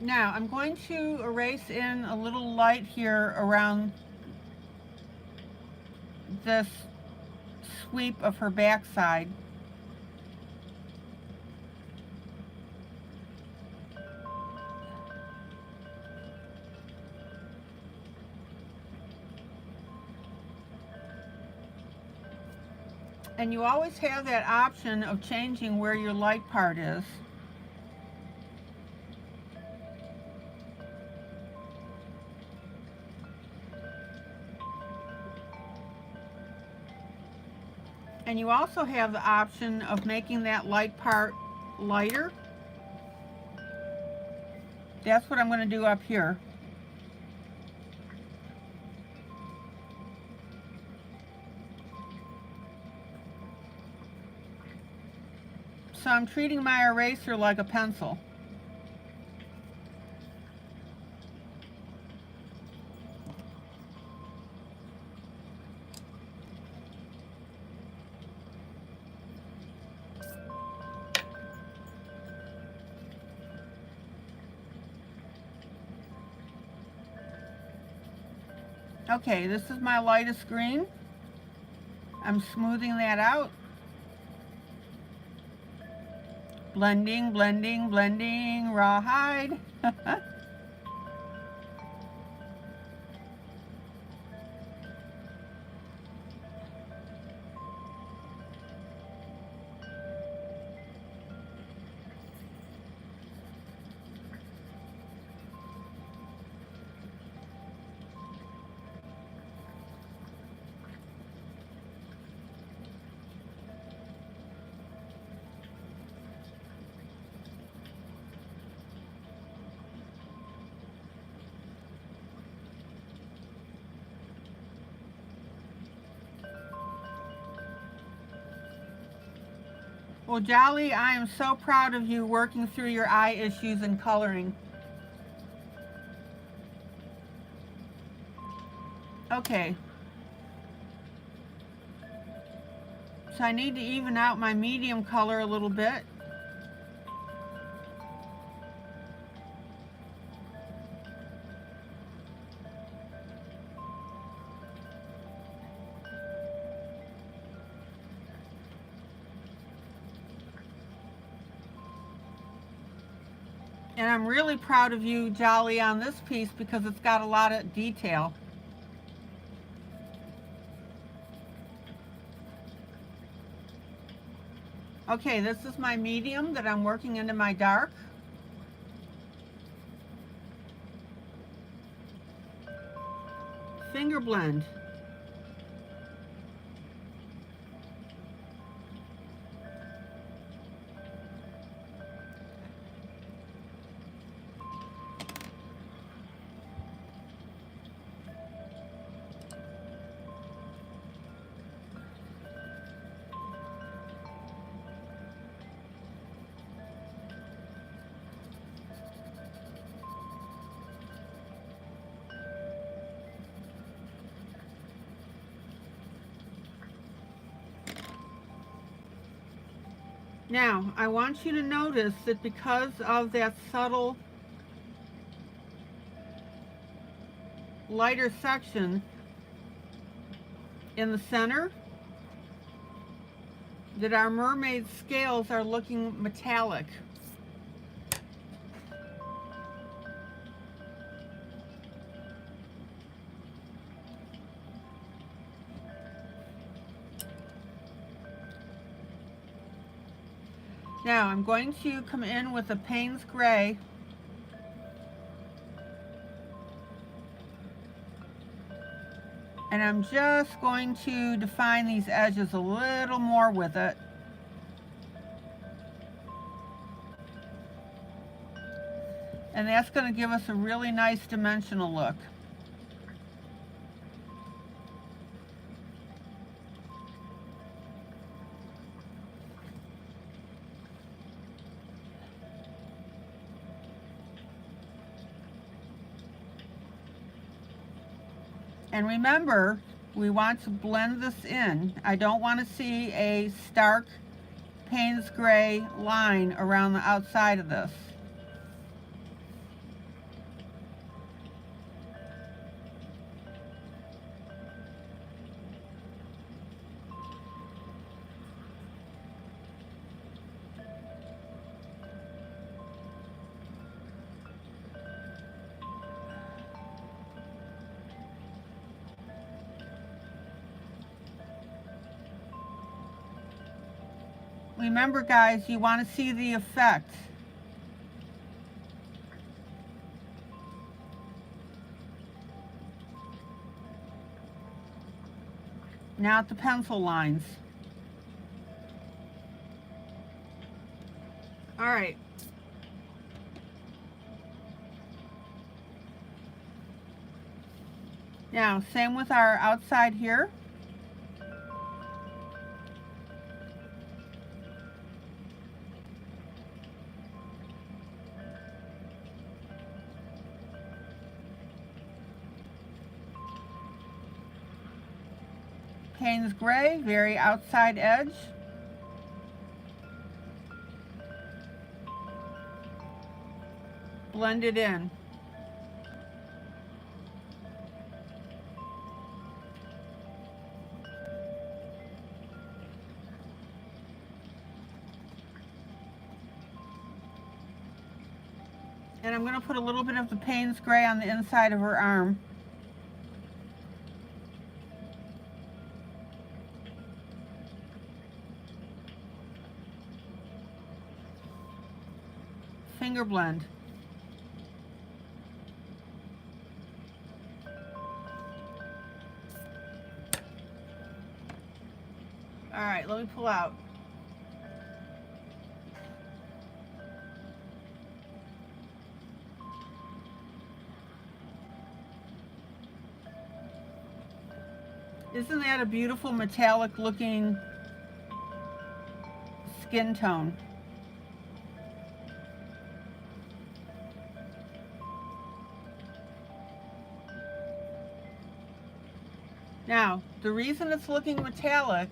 Now I'm going to erase in a little light here around this sweep of her backside. And you always have that option of changing where your light part is. And you also have the option of making that light part lighter. That's what I'm going to do up here. So I'm treating my eraser like a pencil. Okay, this is my lightest green. I'm smoothing that out. Blending, blending, blending, rawhide. Well, Jolly, I am so proud of you working through your eye issues and coloring. Okay. So I need to even out my medium color a little bit. And I'm really proud of you, Jolly, on this piece because it's got a lot of detail. Okay, this is my medium that I'm working into my dark. Finger blend. Now, I want you to notice that because of that subtle lighter section in the center, that our mermaid scales are looking metallic. Now I'm going to come in with a Payne's Gray and I'm just going to define these edges a little more with it. And that's going to give us a really nice dimensional look. And remember, we want to blend this in. I don't want to see a stark Payne's Gray line around the outside of this. Remember, guys, you want to see the effect. Now at the pencil lines. All right. Now, same with our outside here. Payne's gray, very outside edge. Blend it in. And I'm going to put a little bit of the Payne's gray on the inside of her arm. Finger blend. All right, let me pull out. Isn't that a beautiful metallic looking skin tone? Now, the reason it's looking metallic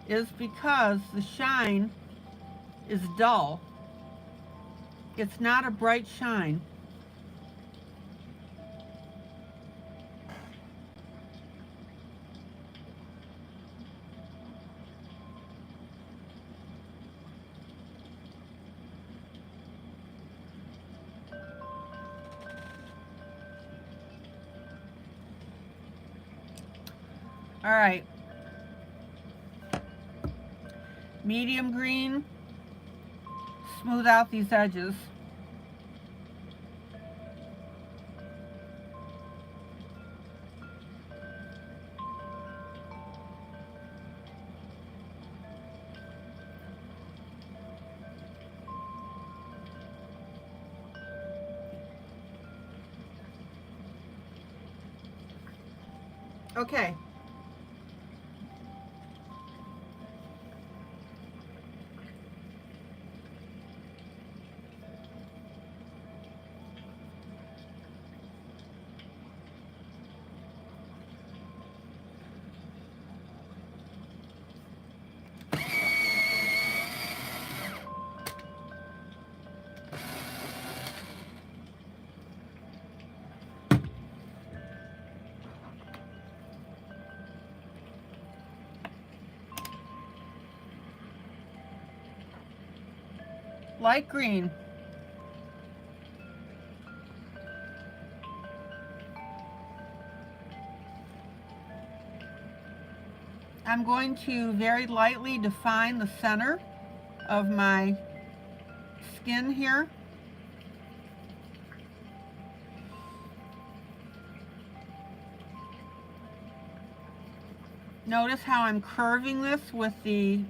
is because the shine is dull. It's not a bright shine. All right, medium green, smooth out these edges. Okay. Light green. I'm going to very lightly define the center of my skin here. Notice how I'm curving this with the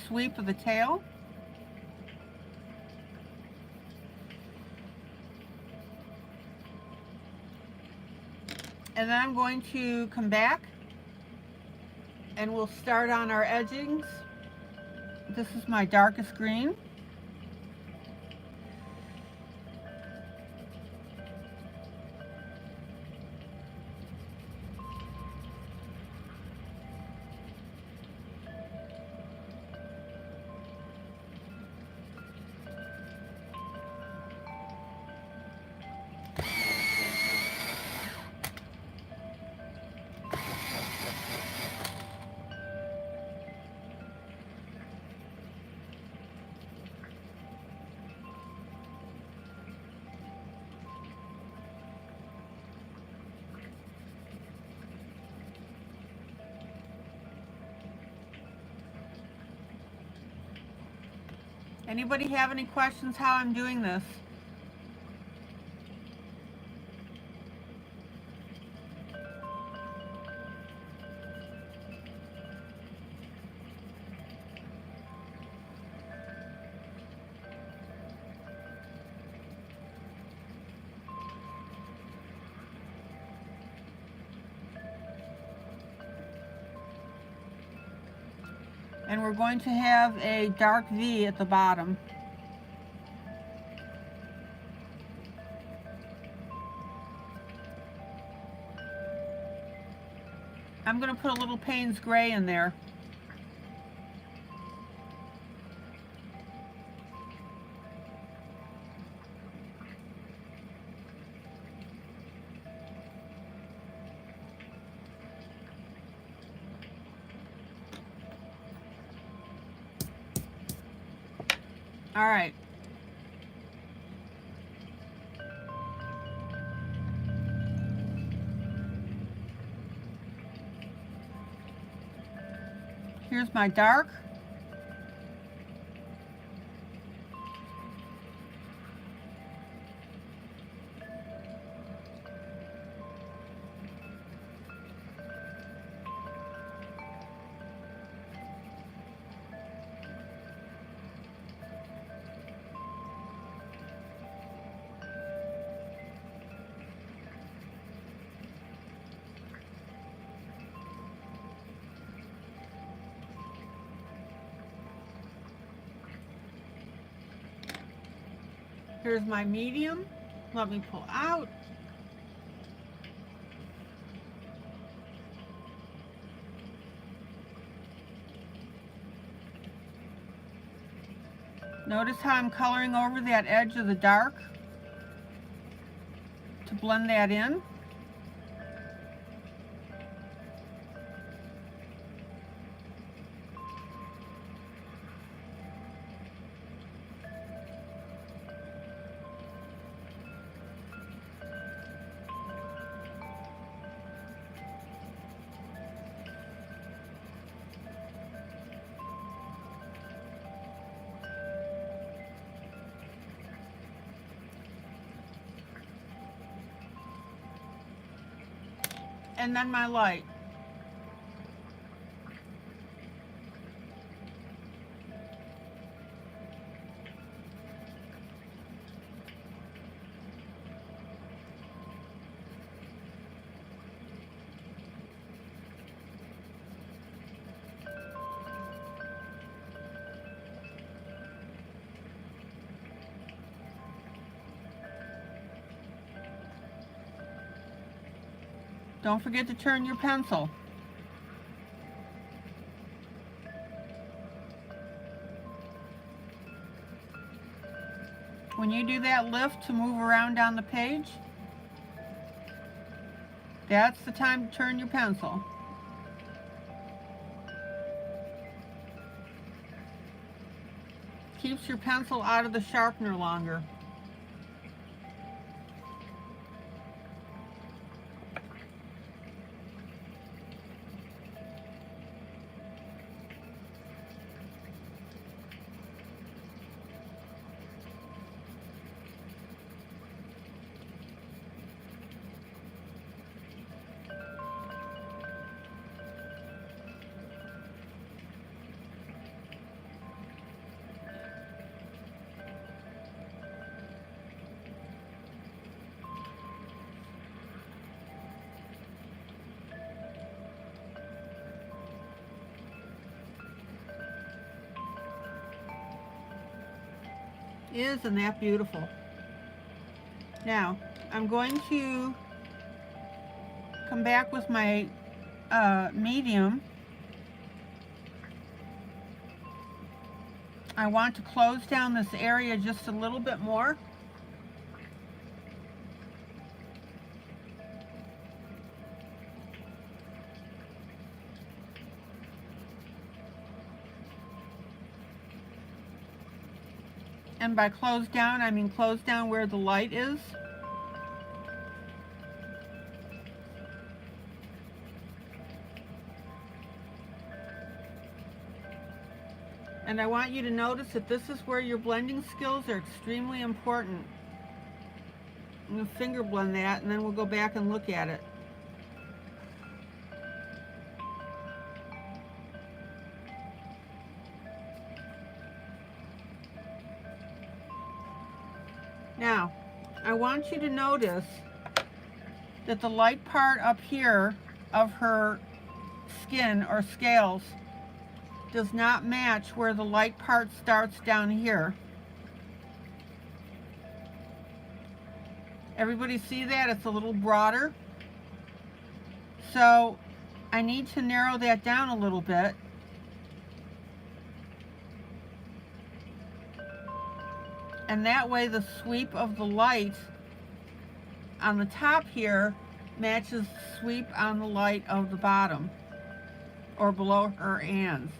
sweep of the tail. And then I'm going to come back and we'll start on our edgings. This is my darkest green. Anybody have any questions how I'm doing this? And we're going to have a dark V at the bottom. I'm going to put a little Payne's gray in there. All right. Here's my dark. Here's my medium. Let me pull out. Notice how I'm coloring over that edge of the dark to blend that in. And then my light. Don't forget to turn your pencil. When you do that lift to move around down the page, that's the time to turn your pencil. Keeps your pencil out of the sharpener longer. Isn't that beautiful? Now, I'm going to come back with my medium. I want to close down this area just a little bit more. And by close down, I mean close down where the light is. And I want you to notice that this is where your blending skills are extremely important. I'm going to finger blend that, and then we'll go back and look at it. Now, I want you to notice that the light part up here of her skin or scales does not match where the light part starts down here. Everybody see that? It's a little broader. So I need to narrow that down a little bit. And that way the sweep of the light on the top here matches the sweep on the light of the bottom or below her hands.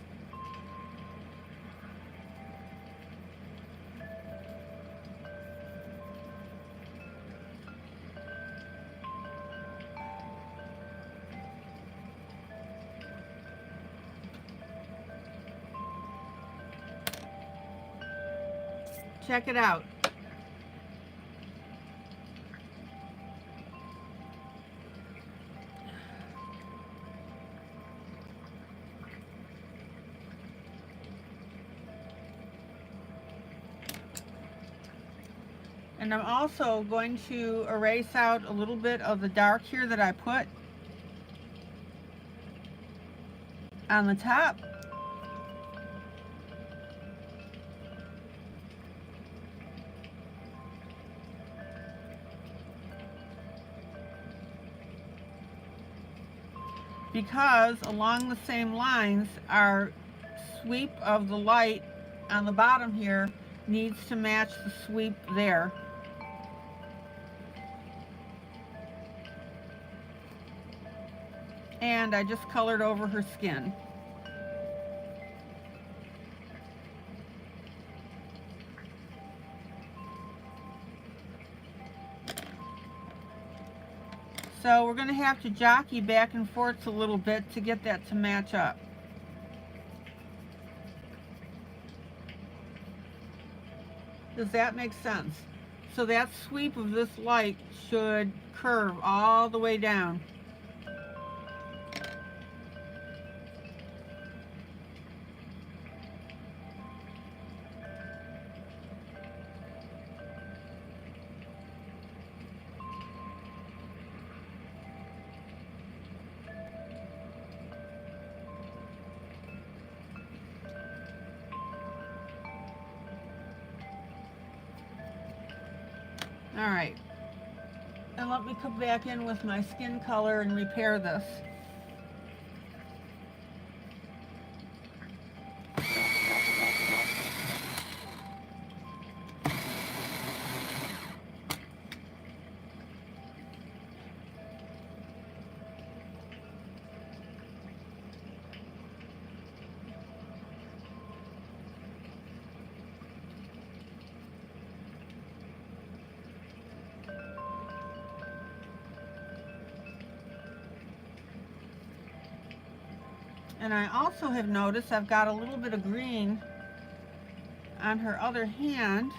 Check it out. And I'm also going to erase out a little bit of the dark here that I put on the top. Because along the same lines, our sweep of the light on the bottom here needs to match the sweep there. And I just colored over her skin. So we're going to have to jockey back and forth a little bit to get that to match up. Does that make sense? So that sweep of this light should curve all the way down. All right, and let me come back in with my skin color and repair this. And I also have noticed I've got a little bit of green on her other hand.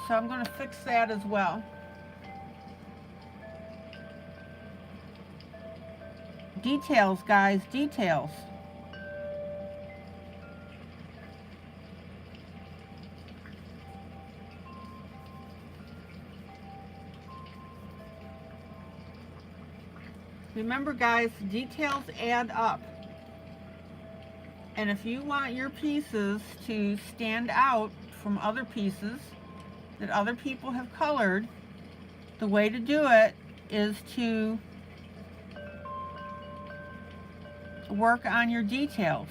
So I'm going to fix that as well. Details, guys, details. Remember, guys, details add up. And if you want your pieces to stand out from other pieces that other people have colored, the way to do it is to work on your details.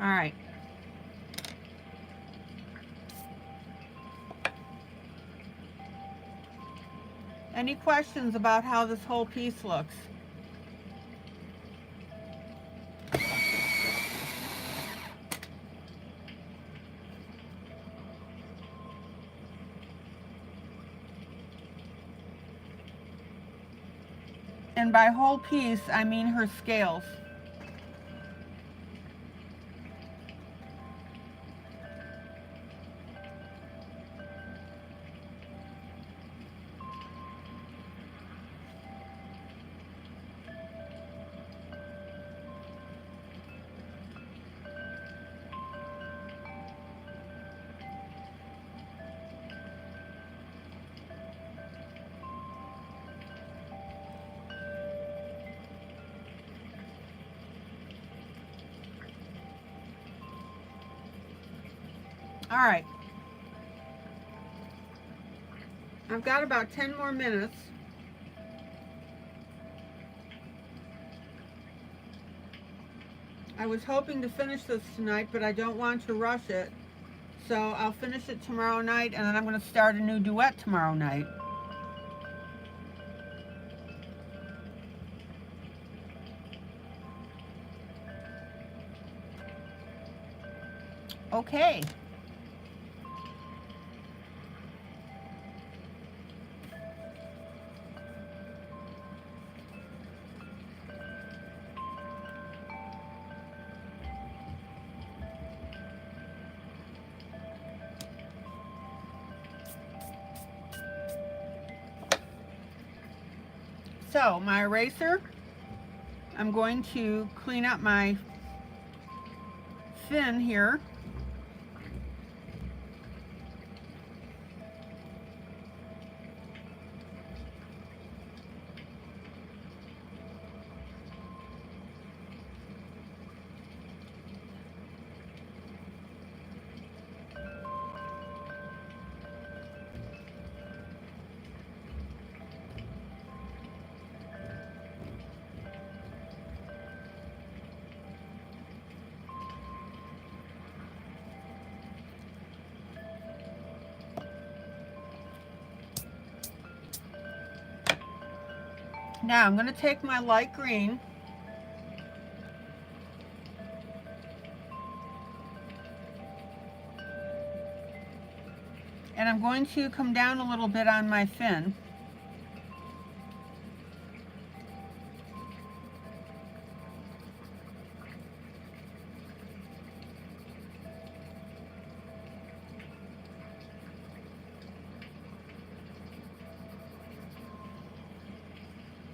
All right. Any questions about how this whole piece looks? And by whole piece, I mean her scales. All right. I've got about 10 more minutes. I was hoping to finish this tonight, but I don't want to rush it. So I'll finish it tomorrow night, and then I'm going to start a new duet tomorrow night. Okay. So my eraser, I'm going to clean up my fin here. Now I'm going to take my light green and I'm going to come down a little bit on my fin.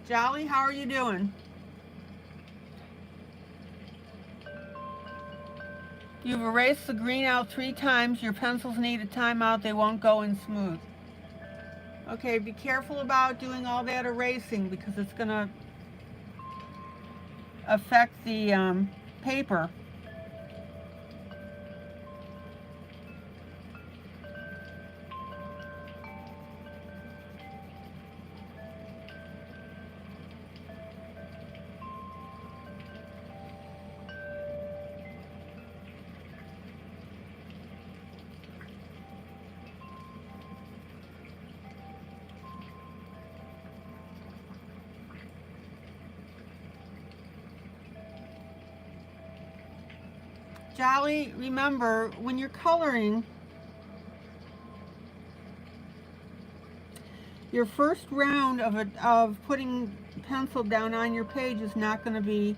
Jolly, how are you doing? You've erased the green out 3 times. Your pencils need a timeout. They won't go in smooth. Okay, be careful about doing all that erasing because it's going to affect the paper. Jolly, remember, when you're coloring, your first round of putting pencil down on your page is not going to be,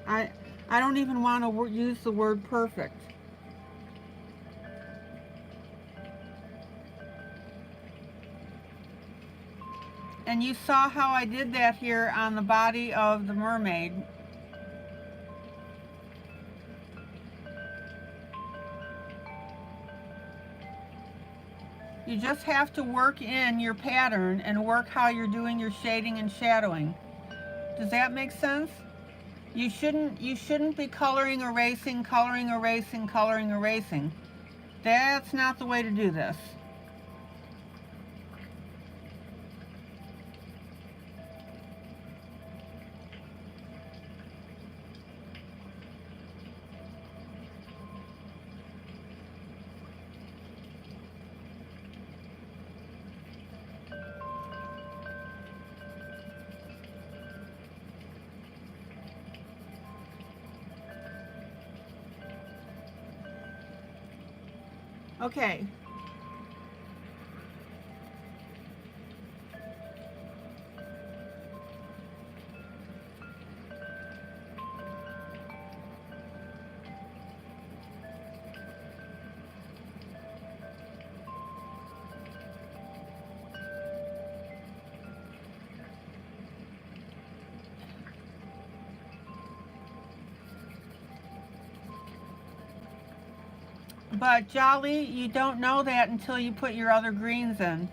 I don't even want to use the word perfect. And you saw how I did that here on the body of the mermaid. You just have to work in your pattern and work how you're doing your shading and shadowing. Does that make sense? You shouldn't be coloring, erasing, coloring, erasing, coloring, erasing. That's not the way to do this. Okay. But Jolly, you don't know that until you put your other greens in.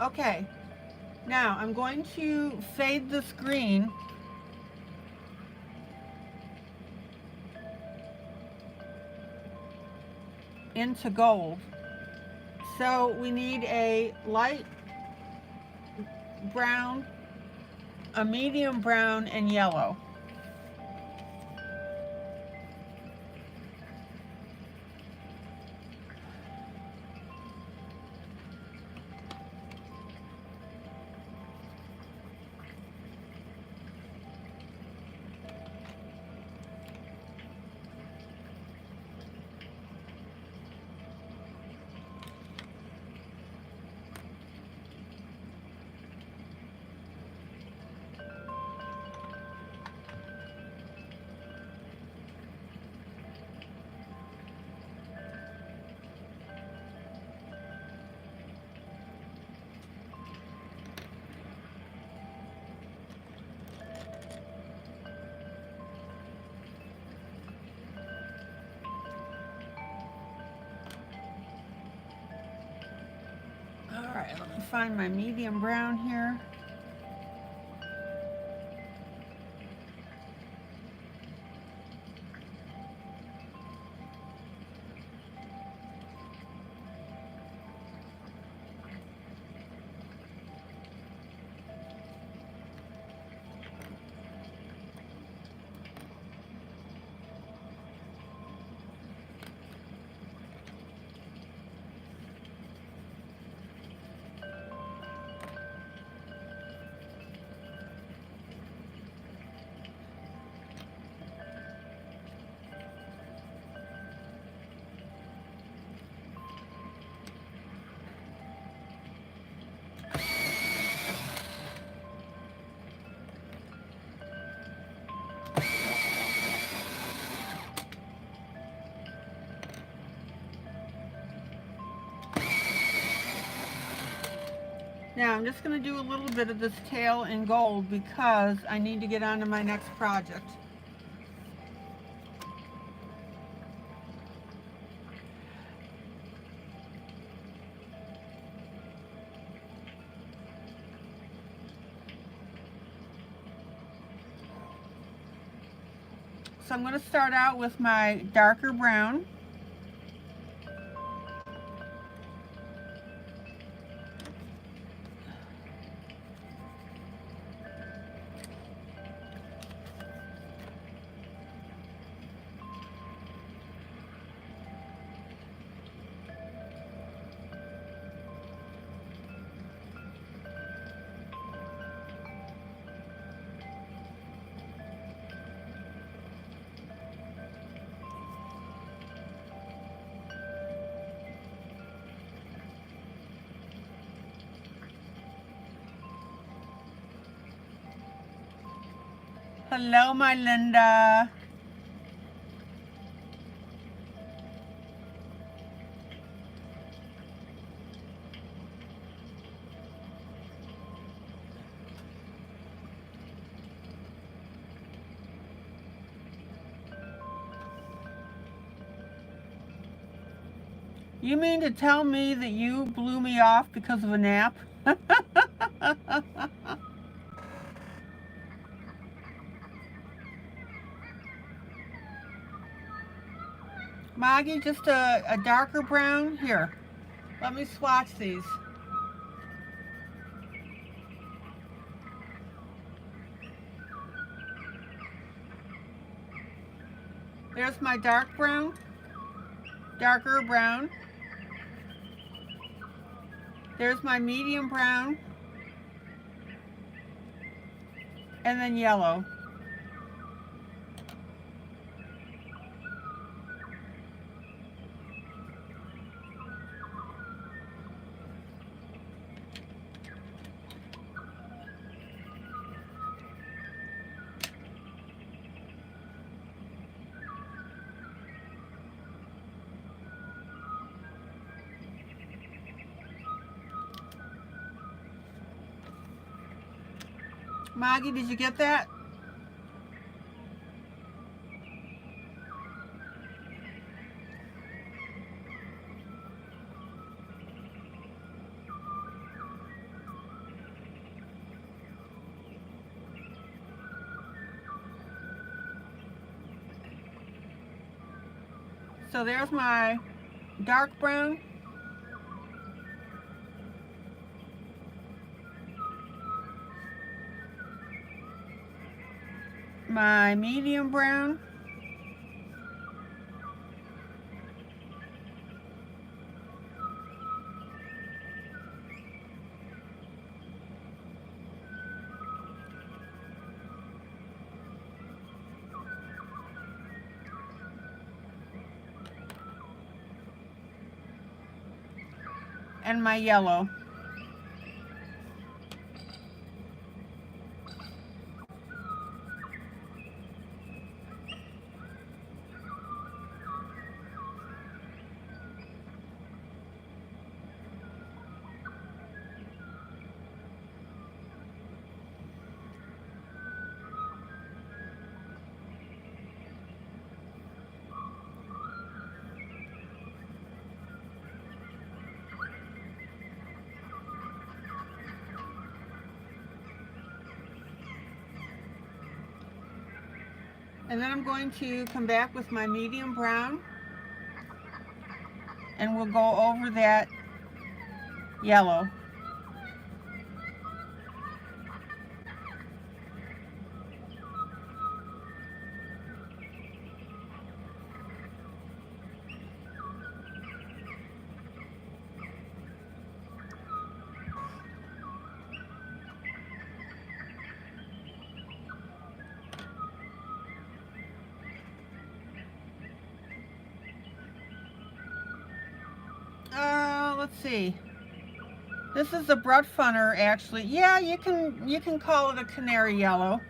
Okay, now I'm going to fade this green into gold. So we need a light brown, a medium brown, and yellow. All right, let me find my medium brown here. Now I'm just going to do a little bit of this tail in gold because I need to get on to my next project. So I'm going to start out with my darker brown. Hello, my Linda. You mean to tell me that you blew me off because of a nap? Maggie, just a darker brown? Here, let me swatch these. There's my dark brown, darker brown. There's my medium brown, and then yellow. Maggie, did you get that? So there's my dark brown, my medium brown, and my yellow. And then I'm going to come back with my medium brown, and we'll go over that yellow. Let's see. This is a Brut Funner, actually. Yeah, you can call it a canary yellow.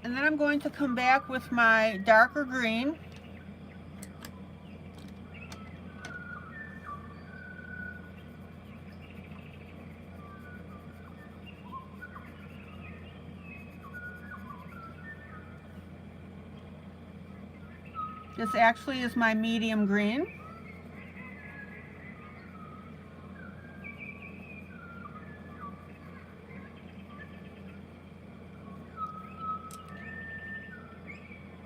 And then I'm going to come back with my darker green. This actually is my medium green.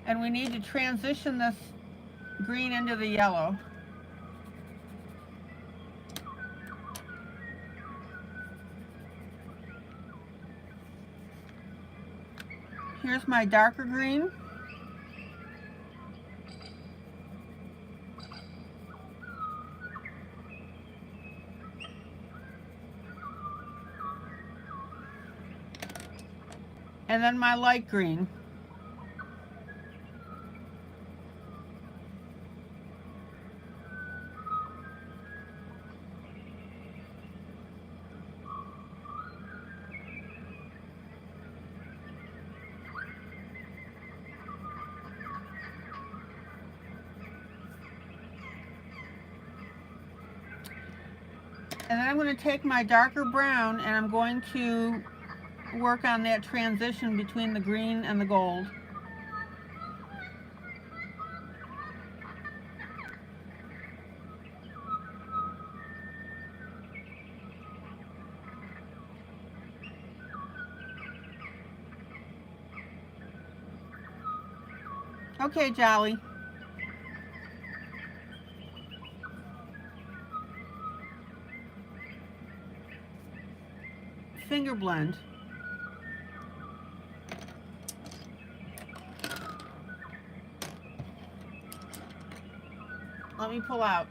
And we need to transition this green into the yellow. Here's my darker green. And then my light green. And then I'm going to take my darker brown and I'm going to work on that transition between the green and the gold. Okay, Jolly. Finger blend. Let me pull out.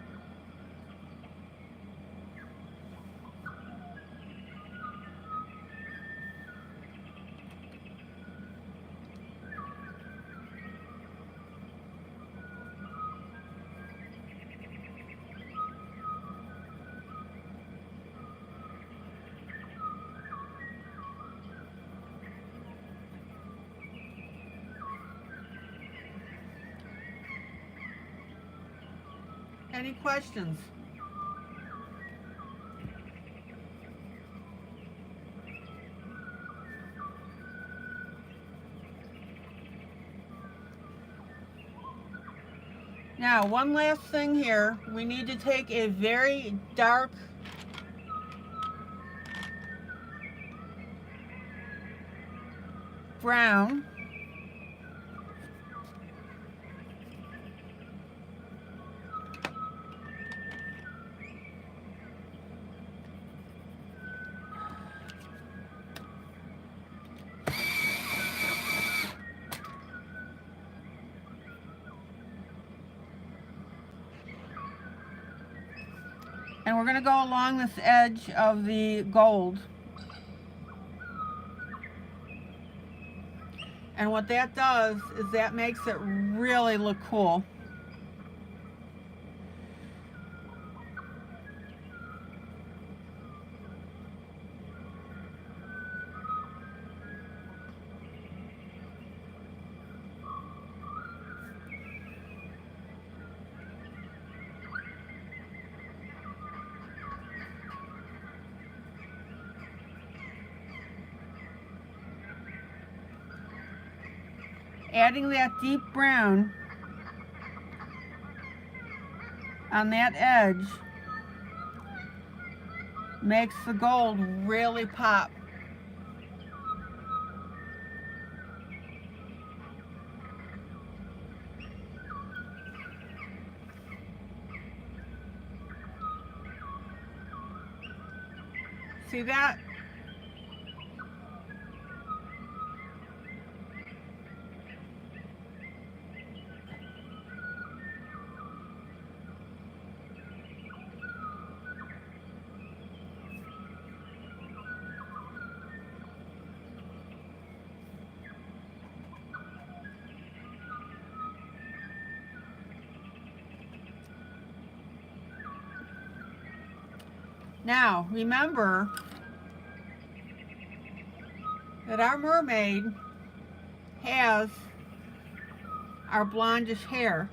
Any questions? Now, one last thing here. We need to take a very dark brown and we're going to go along this edge of the gold. And what that does is that makes it really look cool. Adding that deep brown on that edge makes the gold really pop. See that? Now, remember that our mermaid has our blondish hair.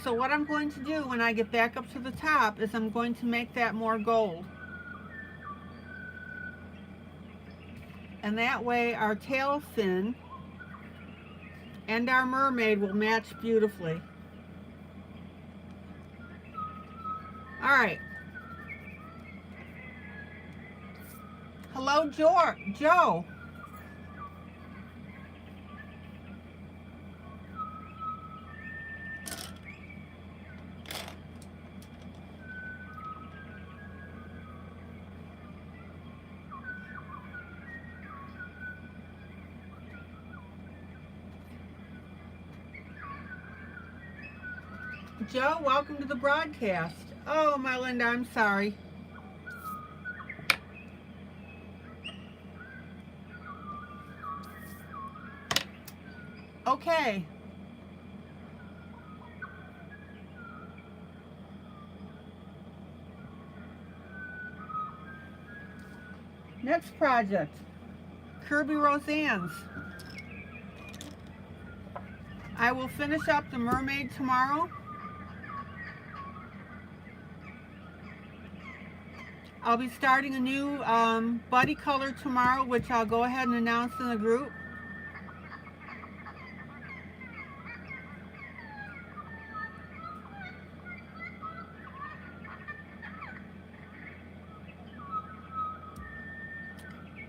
So what I'm going to do when I get back up to the top is I'm going to make that more gold. And that way our tail fin and our mermaid will match beautifully. All right. Hello, Joe. Joe, welcome to the broadcast. Oh, my Linda, I'm sorry. Okay. Next project, Kirby Roseanne's. I will finish up the mermaid tomorrow. I'll be starting a new buddy color tomorrow, which I'll go ahead and announce in the group.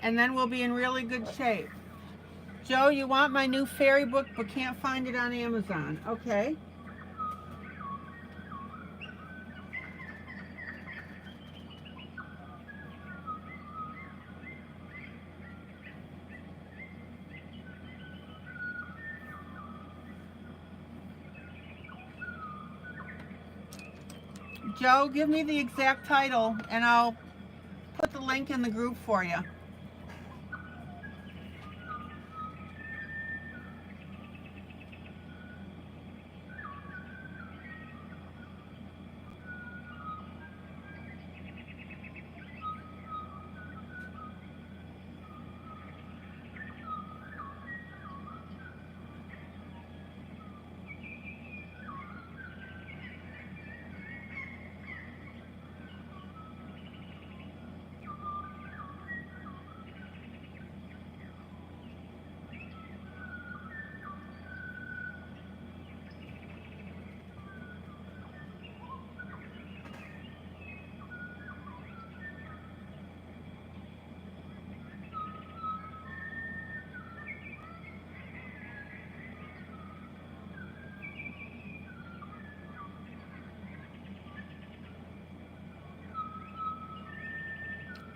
and then we'll be in really good shape. Joe, you want my new fairy book but can't find it on Amazon. Okay. Joe, give me the exact title and I'll put the link in the group for you.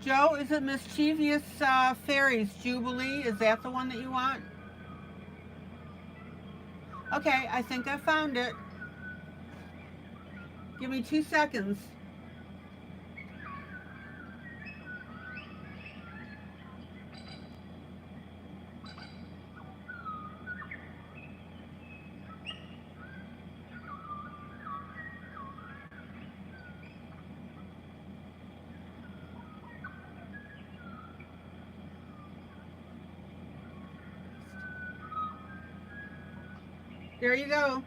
Joe, is it Mischievous Fairies Jubilee? Is that the one that you want? Okay, I think I found it. Give me 2 seconds. There you go.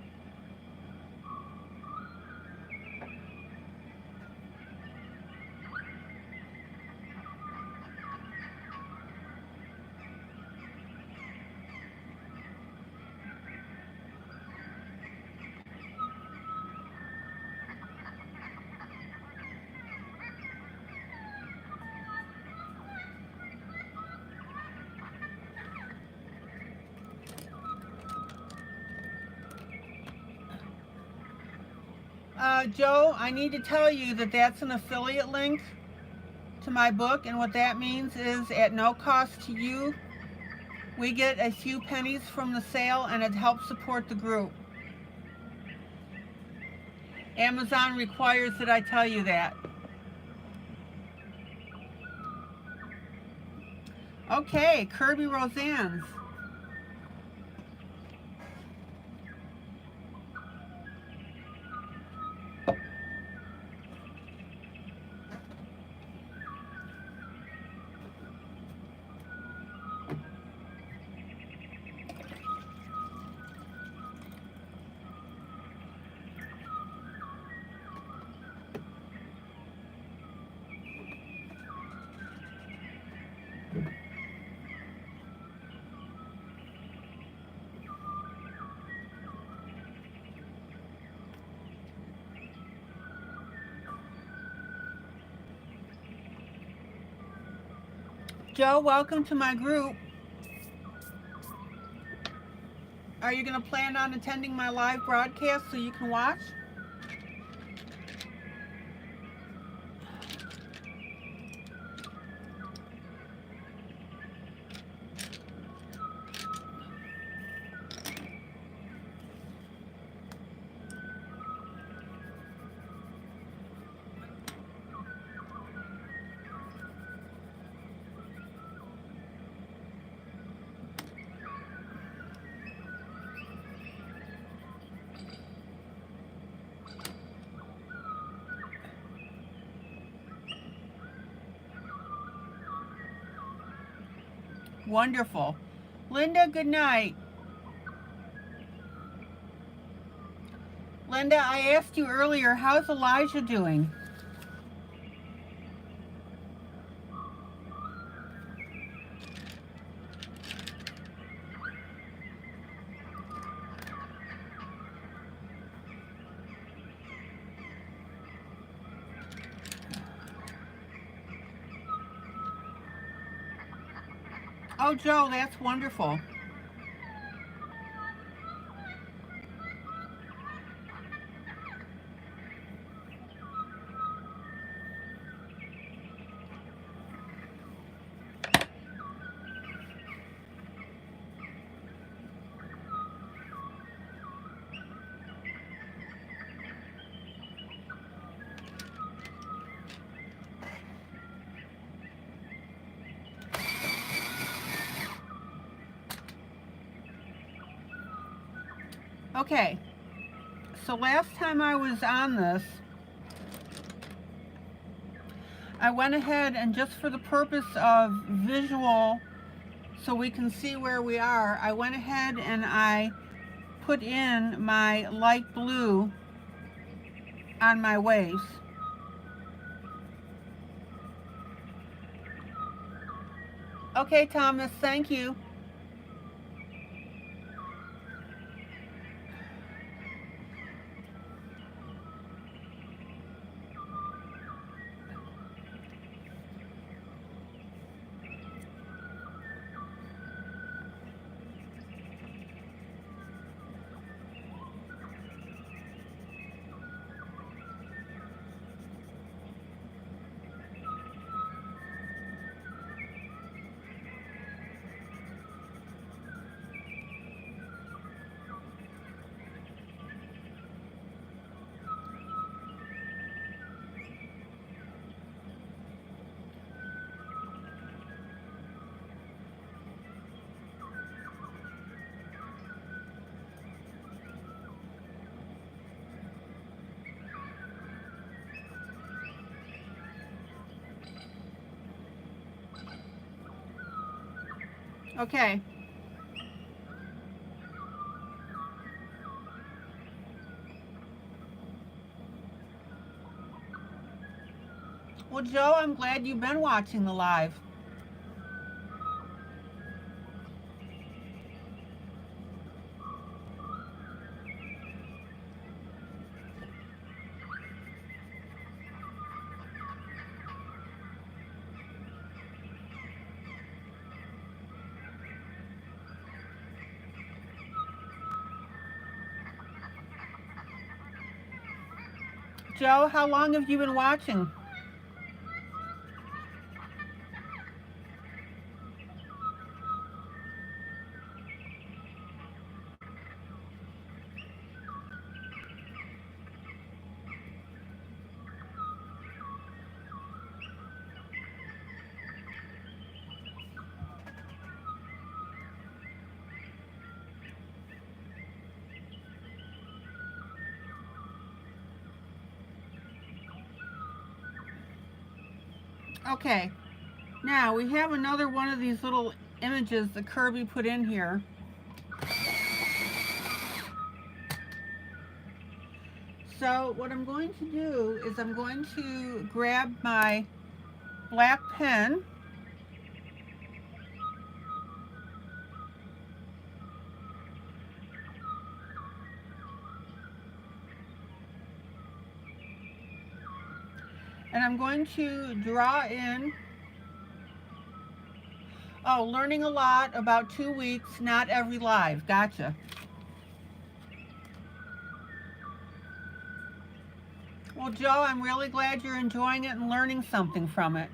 Joe, I need to tell you that that's an affiliate link to my book, and what that means is at no cost to you, we get a few pennies from the sale and it helps support the group. Amazon requires that I tell you that. Okay, Kirby Roseanne's. Joe, welcome to my group. Are you going to plan on attending my live broadcast so you can watch? Wonderful. Linda, good night. Linda, I asked you earlier, how's Elijah doing? Oh, Joe, that's wonderful. Okay, so last time I was on this, I went ahead and just for the purpose of visual, so we can see where we are, I went ahead and I put in my light blue on my waves. Okay, Thomas, thank you. Okay. Well, Joe, I'm glad you've been watching the live. Joe, how long have you been watching? Okay, now we have another one of these little images that Kirby put in here. So what I'm going to do is I'm going to grab my black pen and I'm going to draw in, oh, learning a lot, about 2 weeks, not every live. Gotcha. Well, Joe, I'm really glad you're enjoying it and learning something from it.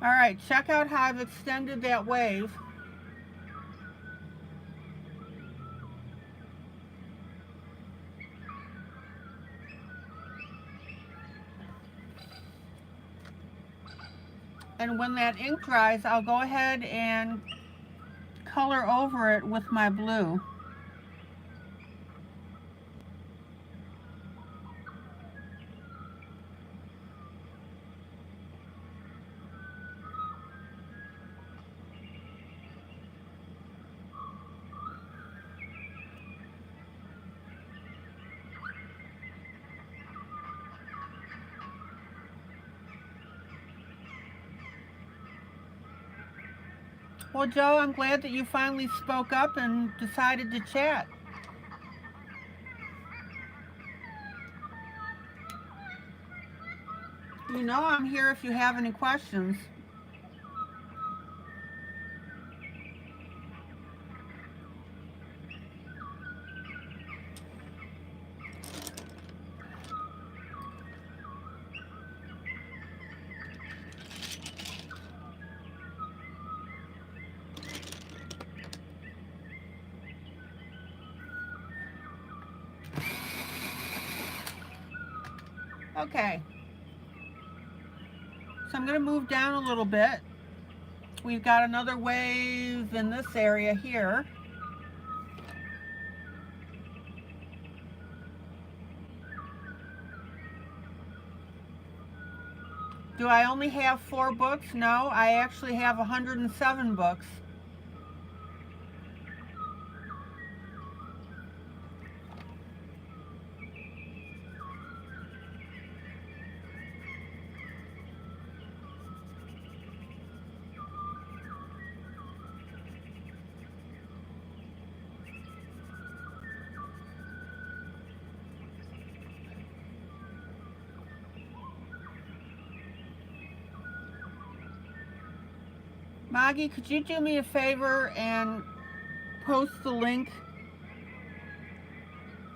All right, check out how I've extended that wave. And when that ink dries, I'll go ahead and color over it with my blue. Well, Joe, I'm glad that you finally spoke up and decided to chat. You know I'm here if you have any questions. Okay. So I'm going to move down a little bit. We've got another wave in this area here. Do I only have 4 books? No, I actually have 107 books. Maggie, could you do me a favor and post the link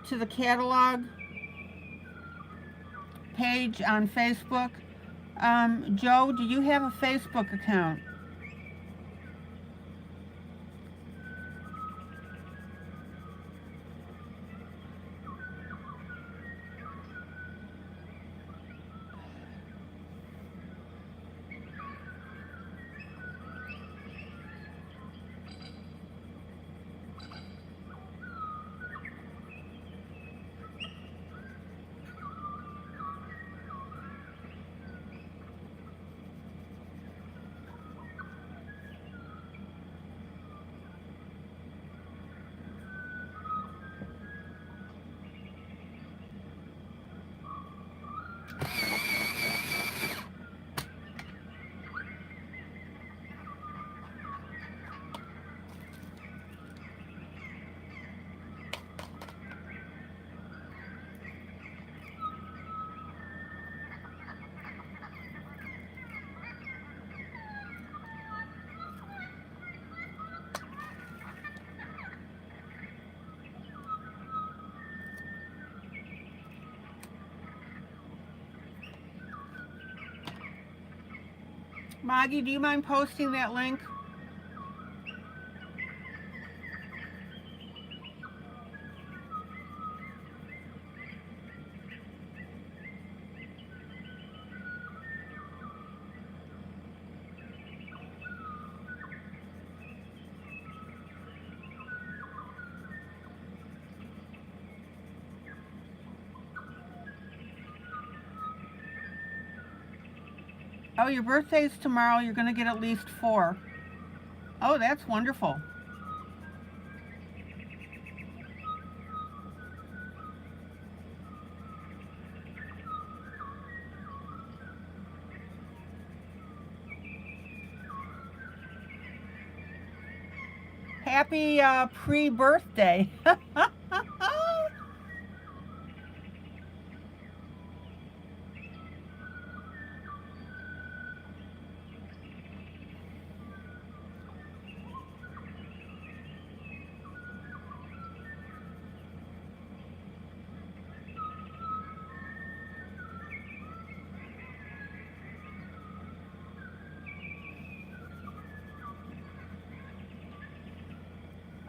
to the catalog page on Facebook? Joe, do you have a Facebook account? Maggie, do you mind posting that link? Oh, your birthday's tomorrow. You're going to get at least 4. Oh, that's wonderful. Happy pre-birthday.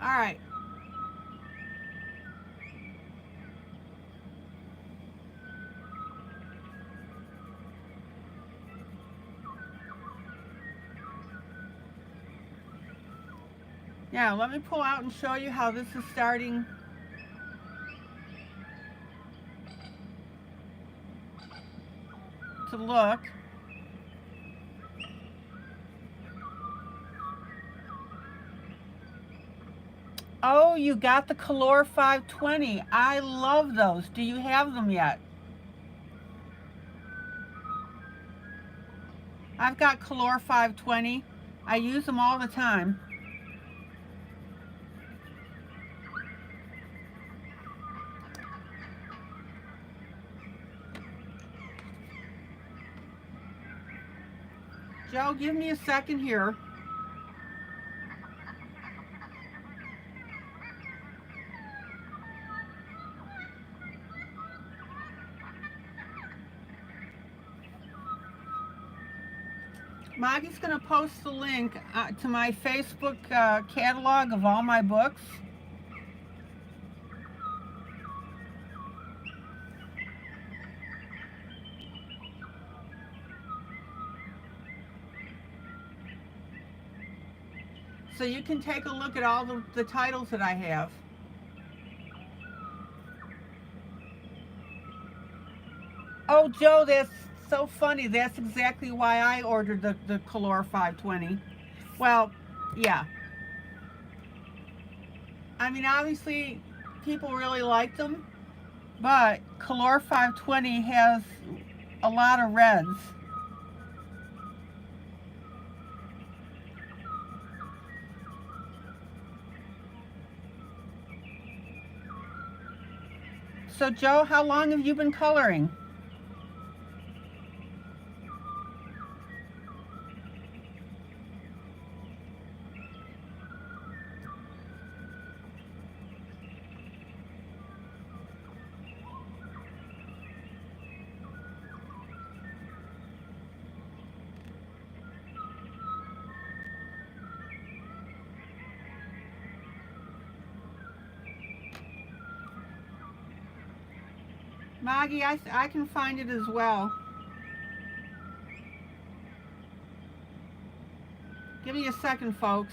All right. Yeah, let me pull out and show you how this is starting to look. Oh, you got the Color 520. I love those. Do you have them yet? I've got Color 520. I use them all the time. Joe, give me a second here. Maggie's going to post the link to my Facebook catalog of all my books. So you can take a look at all the titles that I have. Oh, Joe, that's so funny. That's exactly why I ordered the Color 520. Well, yeah. I mean, obviously, people really like them, but Color 520 has a lot of reds. So, Joe, how long have you been coloring? Maggie, I can find it as well. Give me a second, folks.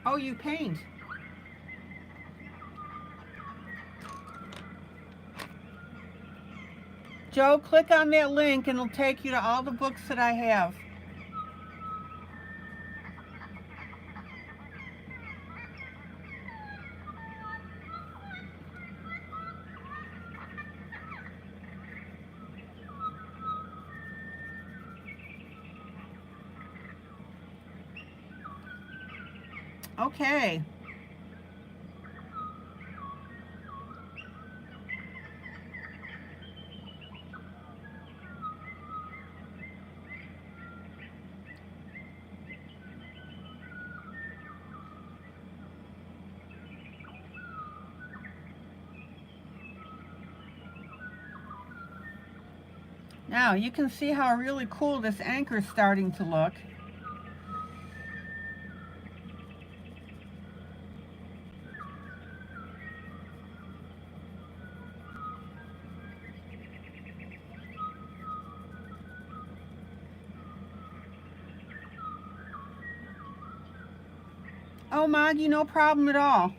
Oh, you paint. Joe, click on that link and it'll take you to all the books that I have. Okay. Now you can see how really cool this anchor is starting to look. Oh, Maggie, no problem at all.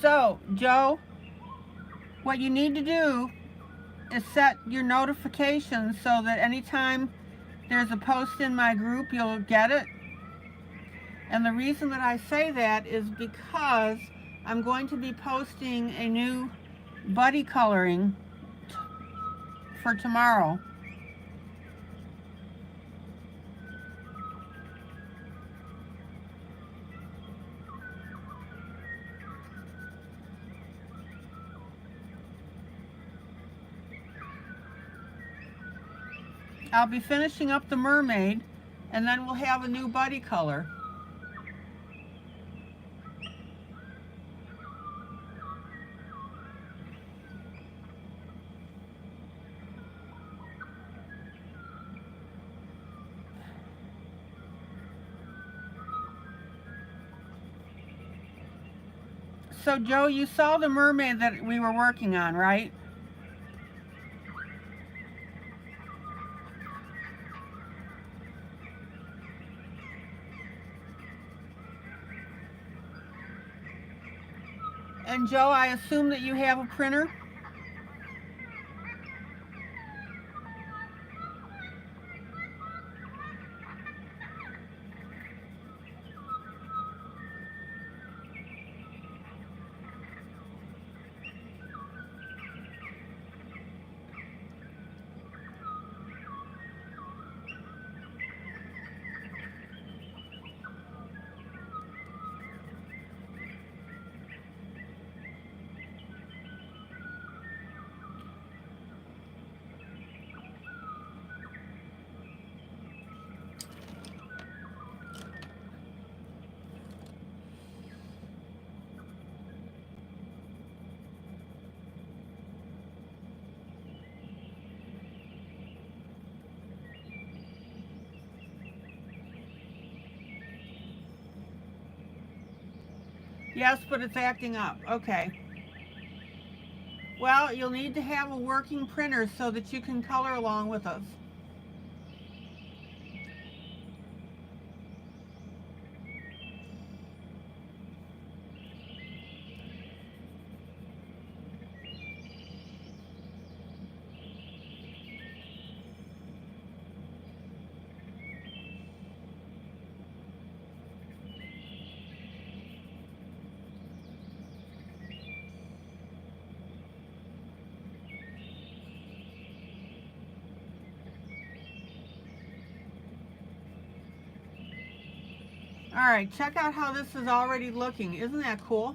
So, Joe, what you need to do is set your notifications so that anytime there's a post in my group, you'll get it. And the reason that I say that is because I'm going to be posting a new buddy coloring for tomorrow. I'll be finishing up the mermaid, and then we'll have a new buddy color. So Joe, you saw the mermaid that we were working on, right? And Joe, I assume that you have a printer? Yes, but it's acting up. Okay. Well, you'll need to have a working printer so that you can color along with us. All right, check out how this is already looking. Isn't that cool?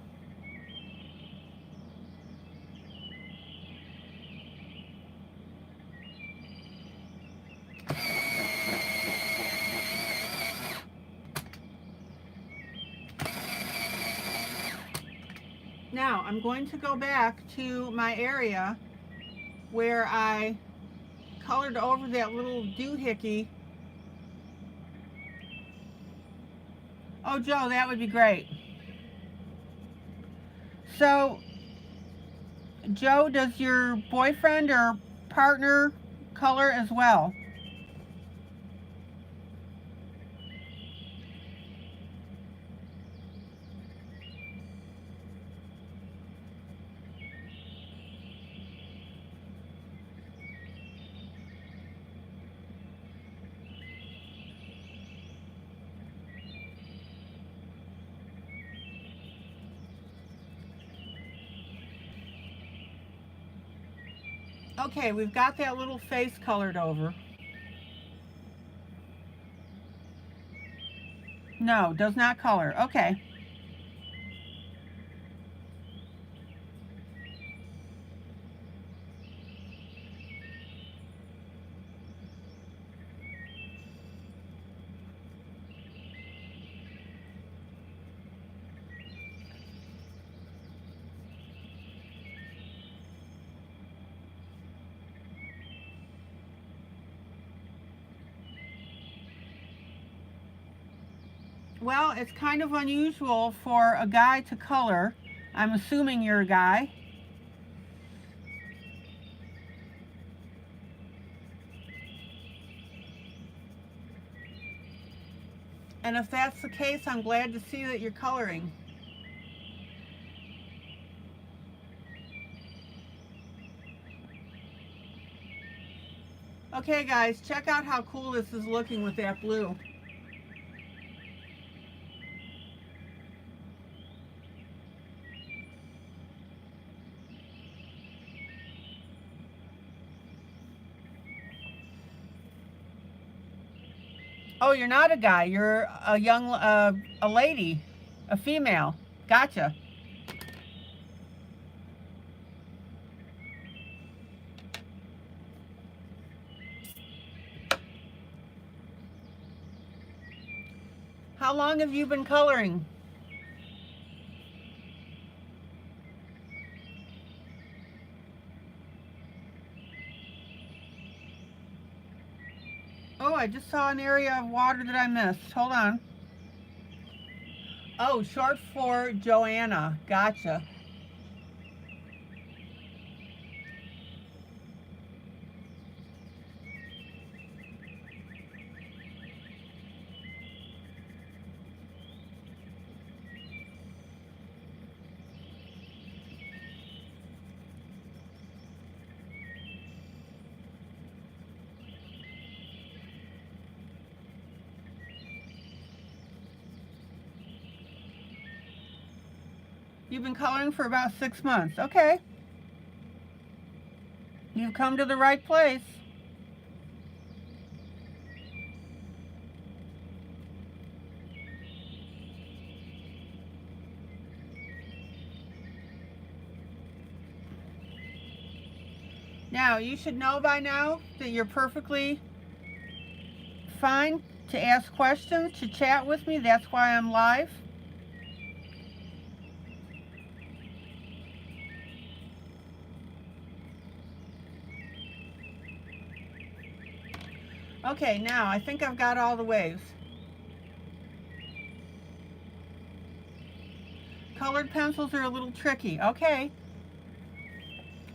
Now, I'm going to go back to my area where I colored over that little doohickey. Oh, Joe, that would be great. So, Joe, does your boyfriend or partner color as well? Okay, we've got that little face colored over. No, does not color. Okay. Well, it's kind of unusual for a guy to color. I'm assuming you're a guy. And if that's the case, I'm glad to see that you're coloring. Okay, guys, check out how cool this is looking with that blue. Oh, you're not a guy. You're a a lady, a female. Gotcha. How long have you been coloring? Oh, I just saw an area of water that I missed. Hold on. Oh, short for Joanna. Gotcha. You've been coloring for about 6 months. Okay. You've come to the right place. Now, you should know by now that you're perfectly fine to ask questions, to chat with me. That's why I'm live. Okay, now I think I've got all the waves. Colored pencils are a little tricky. Okay.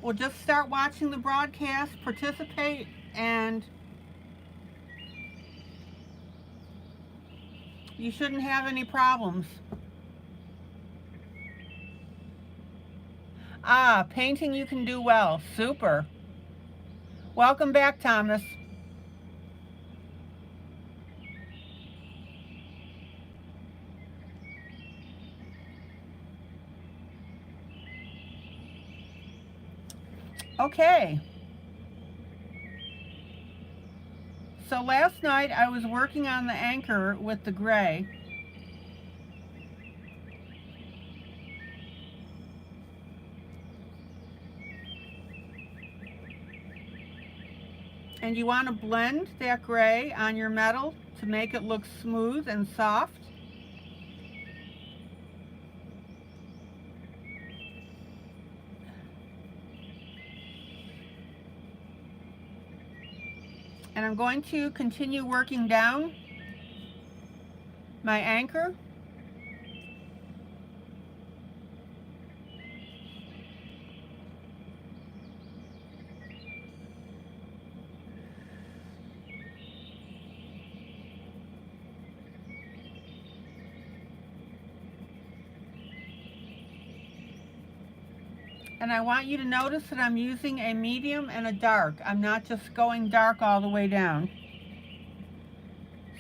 Well, just start watching the broadcast, participate, and you shouldn't have any problems. Ah, painting you can do well. Super. Welcome back, Thomas. Okay. So last night I was working on the anchor with the gray. And you want to blend that gray on your metal to make it look smooth and soft. And I'm going to continue working down my anchor. And I want you to notice that I'm using a medium and a dark. I'm not just going dark all the way down.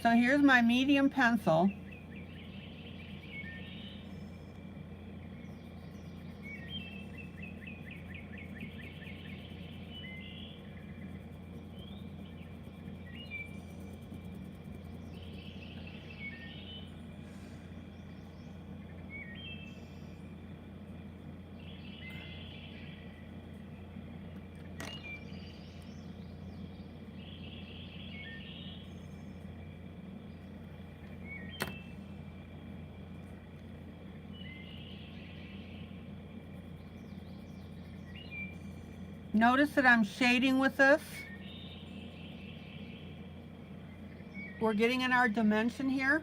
So here's my medium pencil. Notice that I'm shading with this. We're getting in our dimension here.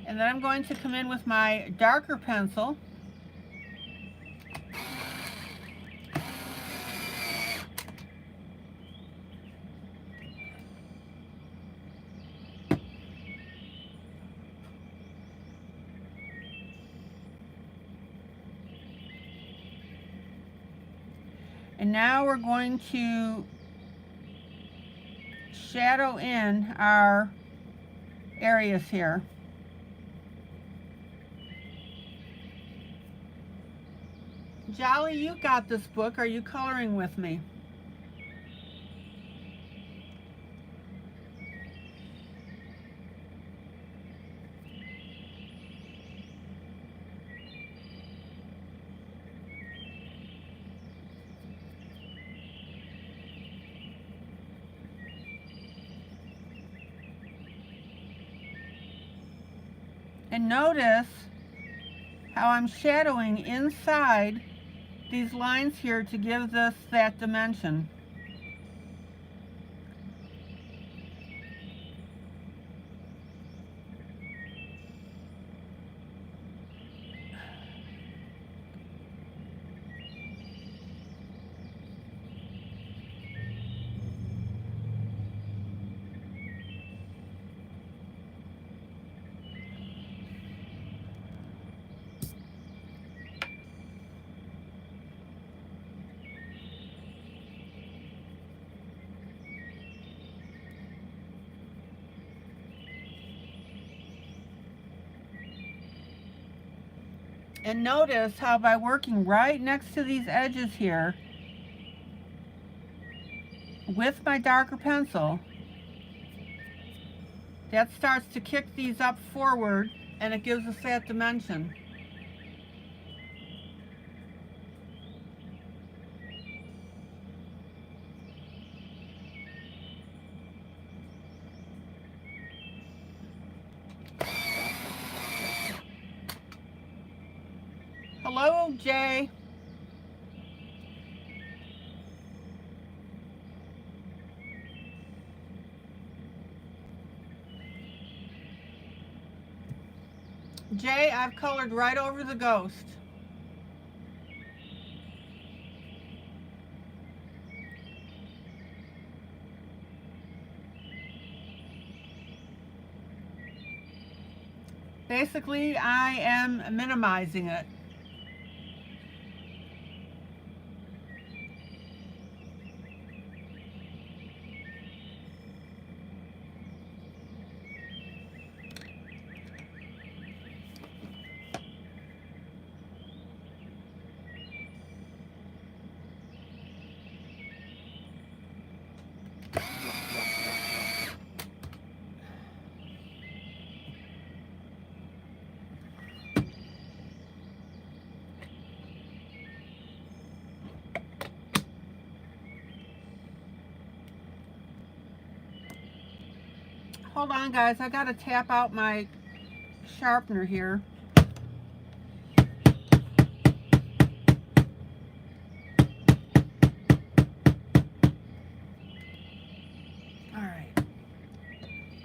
And then I'm going to come in with my darker pencil. And now we're going to shadow in our areas here. Jolly, you got this book. Are you coloring with me? And notice how I'm shadowing inside these lines here to give this that dimension. And notice how by working right next to these edges here with my darker pencil, that starts to kick these up forward and it gives us that dimension. Hello, Jay. Jay, I've colored right over the ghost. Basically, I am minimizing it. Hold on, guys. I gotta tap out my sharpener here. All right.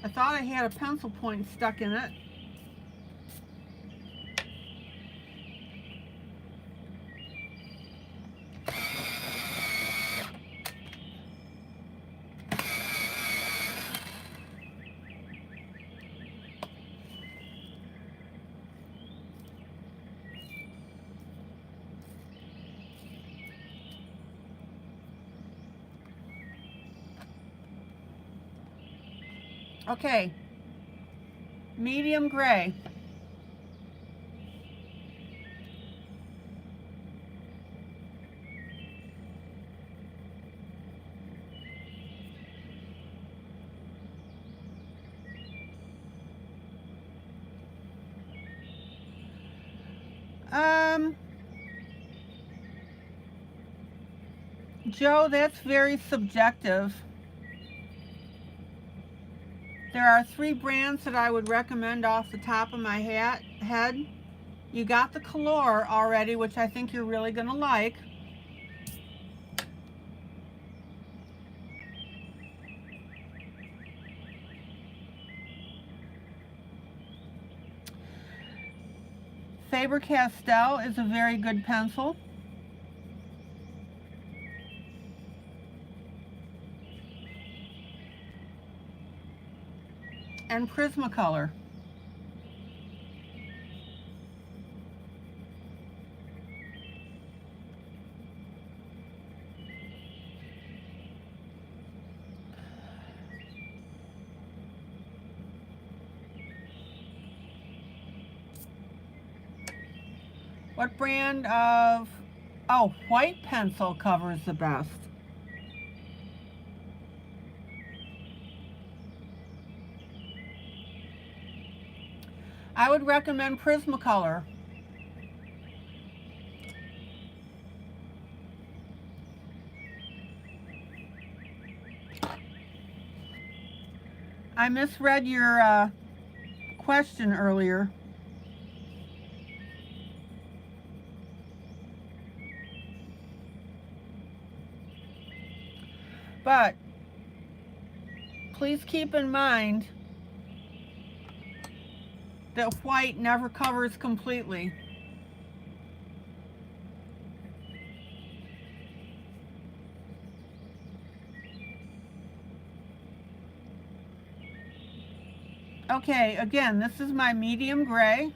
I thought I had a pencil point stuck in it. Okay, medium gray. Joe, that's very subjective. There are 3 brands that I would recommend off the top of my head. You got the Color already, which I think you're really going to like. Faber-Castell is a very good pencil. And Prismacolor. What brand of, white pencil covers the best. I would recommend Prismacolor. I misread your question earlier. But please keep in mind that white never covers completely. Okay, again, this is my medium gray.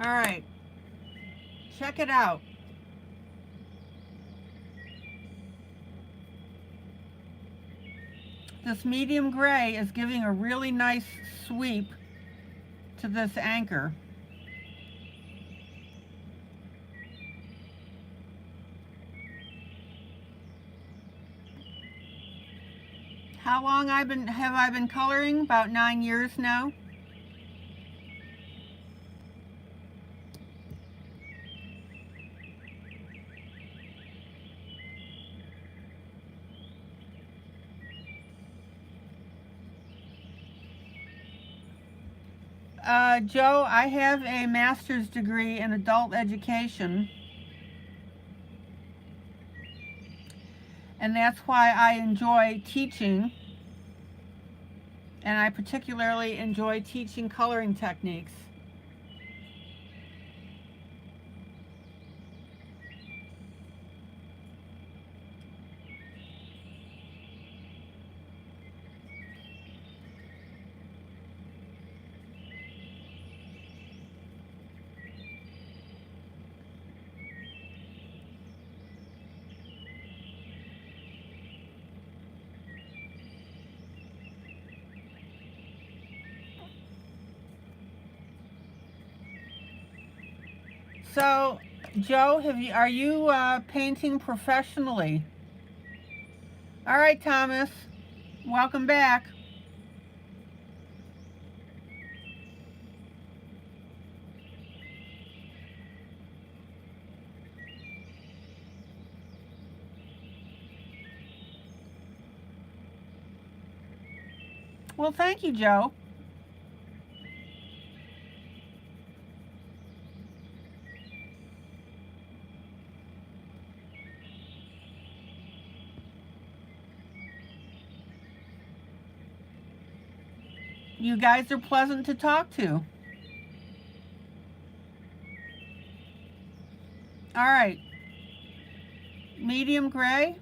All right, check it out. This medium gray is giving a really nice sweep to this anchor. How long have I been coloring? About 9 years now. Joe, I have a master's degree in adult education, and that's why I enjoy teaching, and I particularly enjoy teaching coloring techniques. So, Joe, are you painting professionally? All right, Thomas, welcome back. Well, thank you, Joe. You guys are pleasant to talk to. All right. Medium gray.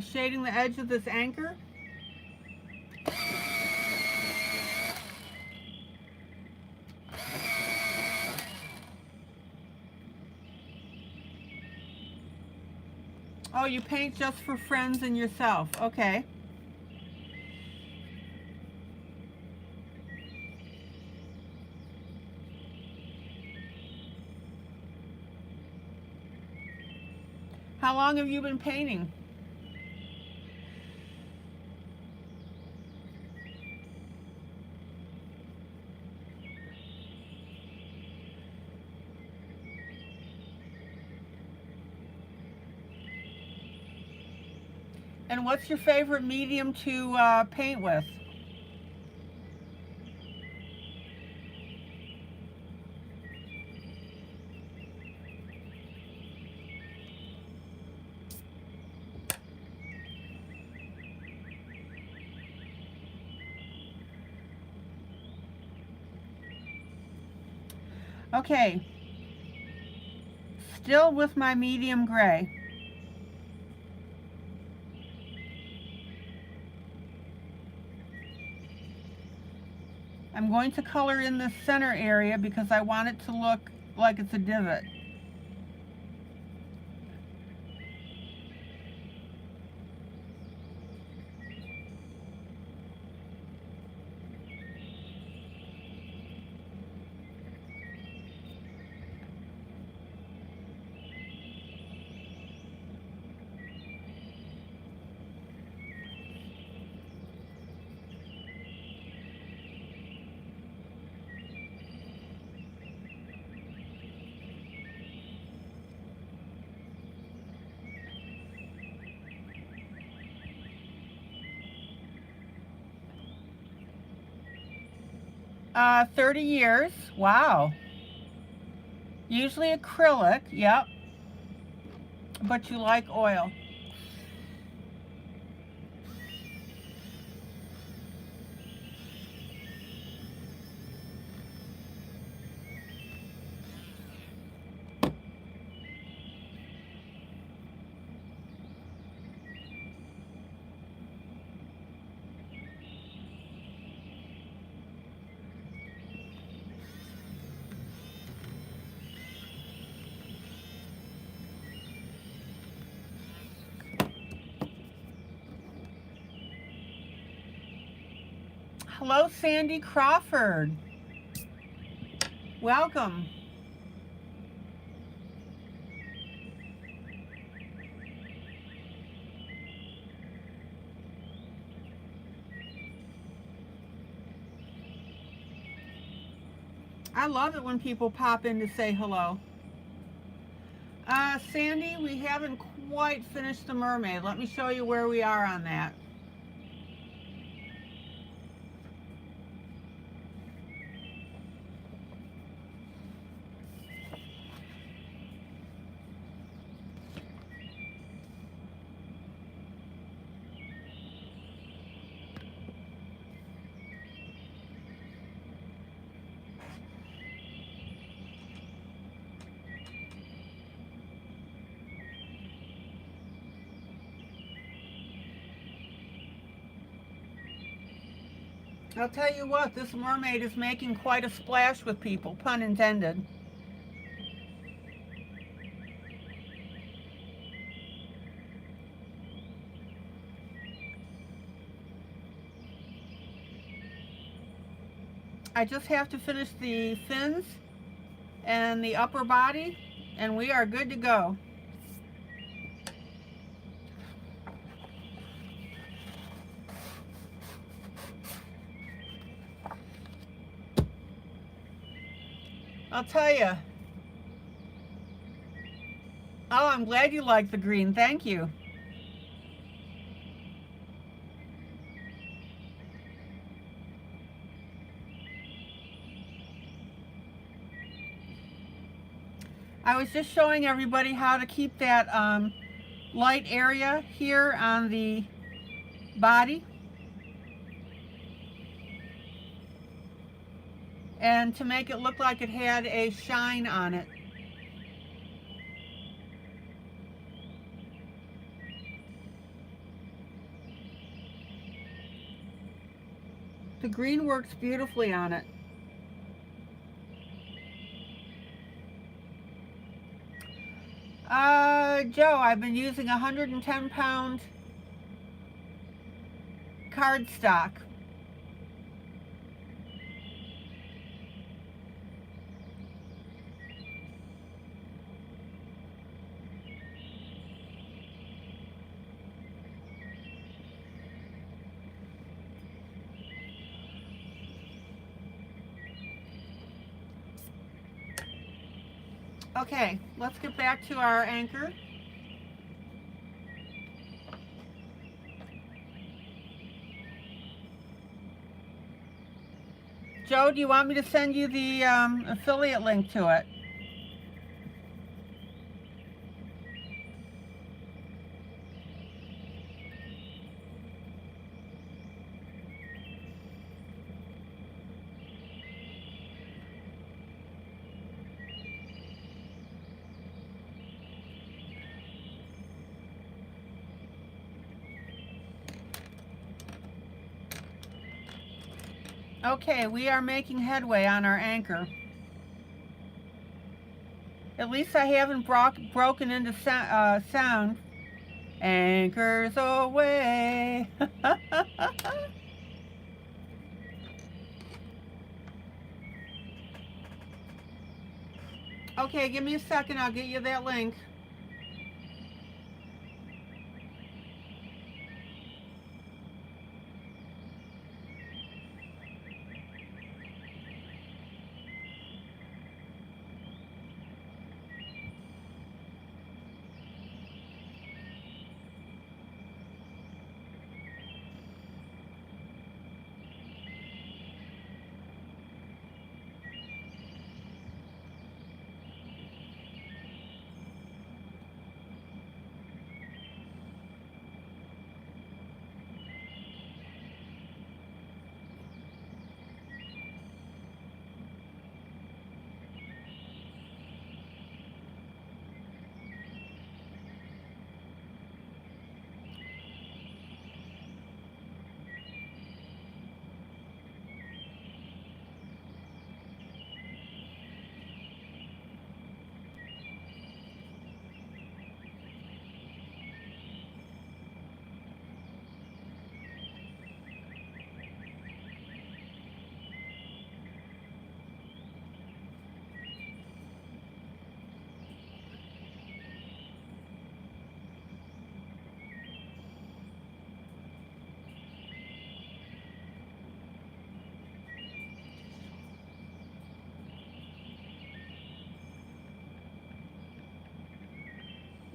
Shading the edge of this anchor. Oh, you paint just for friends and yourself. Okay. How long have you been painting? And what's your favorite medium to paint with? Okay, still with my medium gray. I'm going to color in the center area because I want it to look like it's a divot. 30 years. Wow. Usually acrylic, yep. But you like oil. Hello, Sandy Crawford. Welcome. I love it when people pop in to say hello. Sandy, we haven't quite finished the mermaid. Let me show you where we are on that. I'll tell you what, this mermaid is making quite a splash with people, pun intended. I just have to finish the fins and the upper body, and we are good to go. I'll tell you. Oh, I'm glad you like the green. Thank you. I was just showing everybody how to keep that light area here on the body. And to make it look like it had a shine on it. The green works beautifully on it. Joe, I've been using 110-pound cardstock. Okay, let's get back to our anchor. Joe, do you want me to send you the affiliate link to it? Okay, we are making headway on our anchor. At least I haven't broken into sound. Anchors away. Okay, give me a second. I'll get you that link.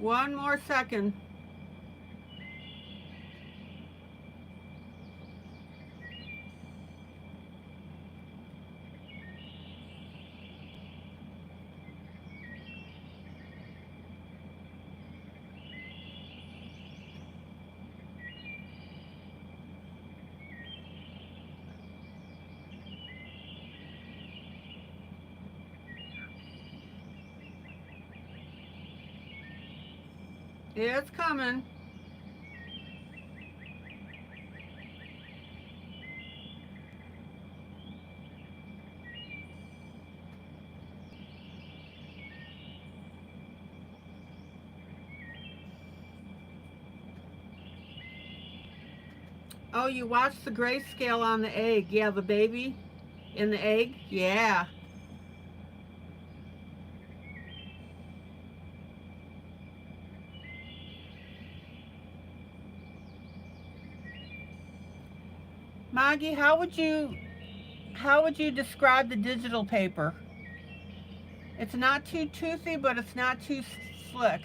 One more second. It's coming. Oh, you watched the grayscale on the egg. Yeah, the baby in the egg. Yeah. Maggie, how would you describe the digital paper? It's not too toothy, but it's not too slick.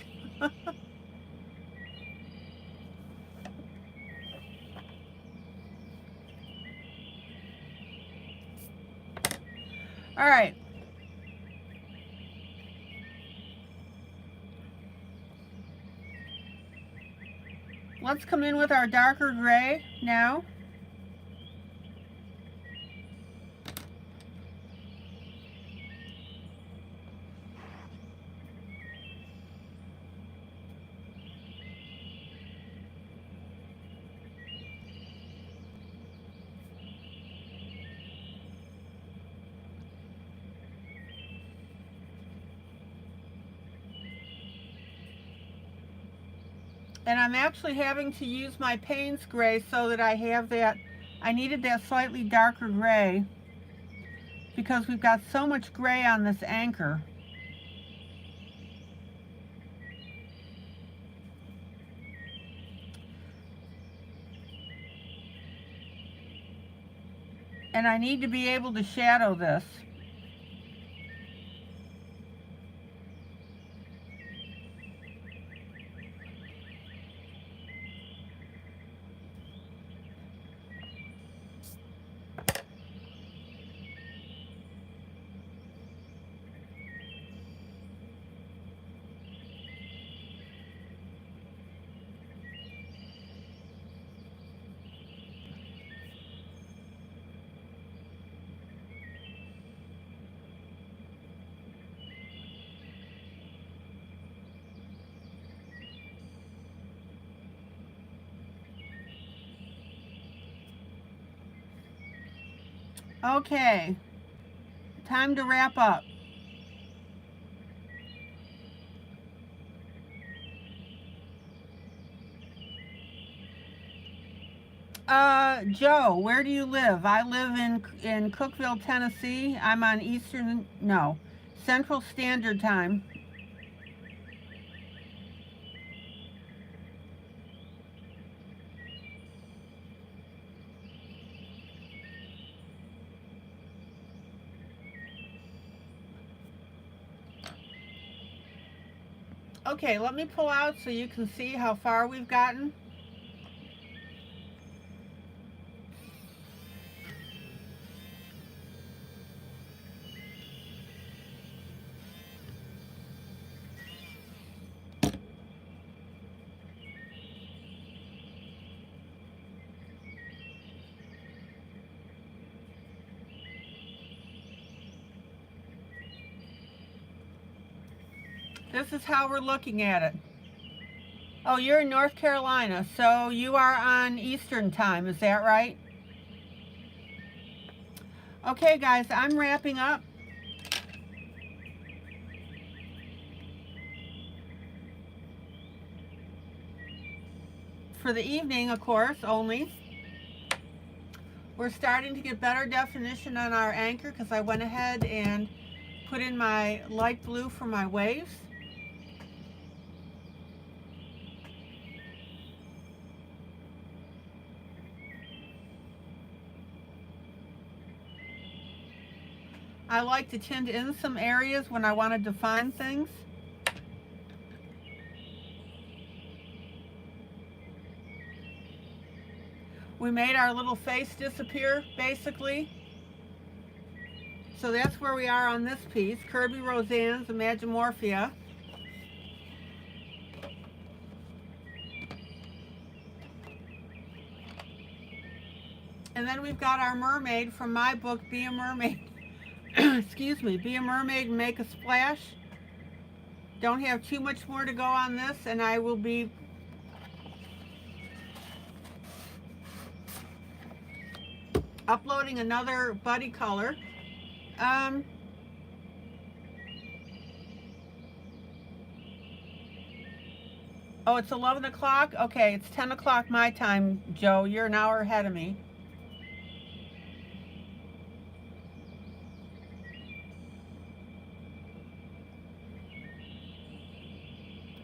All right. Let's come in with our darker gray now. And I'm actually having to use my Payne's gray so that I have that. I needed that slightly darker gray because we've got so much gray on this anchor. And I need to be able to shadow this. Okay, time to wrap up. Joe, where do you live? I live in Cookeville, Tennessee. I'm on Central Standard Time. Okay, let me pull out so you can see how far we've gotten. This is how we're looking at it. Oh, you're in North Carolina, so you are on Eastern Time, is that right? Okay, guys, I'm wrapping up. For the evening, of course, only. We're starting to get better definition on our anchor because I went ahead and put in my light blue for my waves. I like to tint in some areas when I want to define things. We made our little face disappear, basically. So that's where we are on this piece, Kirby Roseanne's Imagimorphia. And then we've got our mermaid from my book, Be a Mermaid. Excuse me, Be a Mermaid and Make a Splash. Don't have too much more to go on this, and I will be uploading another buddy color. Oh, it's 11 o'clock? Okay, it's 10 o'clock my time, Joe. You're an hour ahead of me.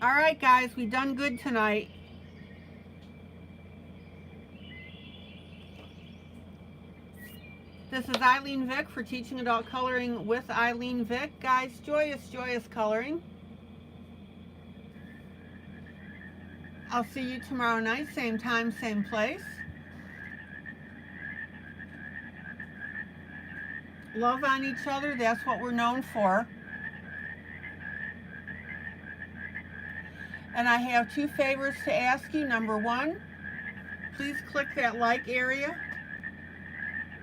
All right, guys, we done good tonight. This is ILene Vick for Teaching Adult Coloring with ILene Vick. Guys, joyous, joyous coloring. I'll see you tomorrow night, same time, same place. Love on each other, that's what we're known for. And I have two favors to ask you. Number one, please click that like area,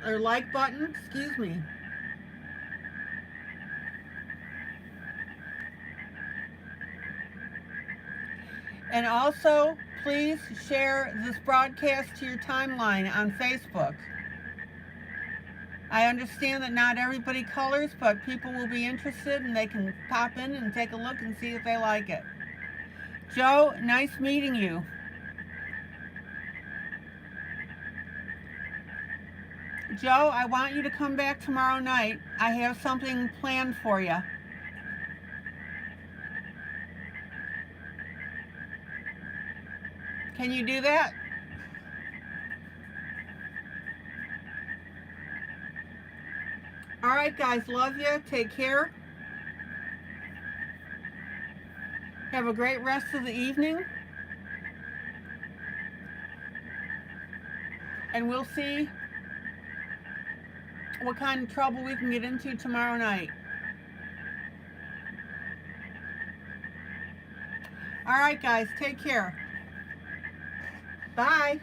or like button, excuse me. And also, please share this broadcast to your timeline on Facebook. I understand that not everybody colors, but people will be interested and they can pop in and take a look and see if they like it. Joe, nice meeting you. Joe, I want you to come back tomorrow night. I have something planned for you. Can you do that? All right, guys, love you. Take care. Have a great rest of the evening. And we'll see what kind of trouble we can get into tomorrow night. All right, guys, take care. Bye.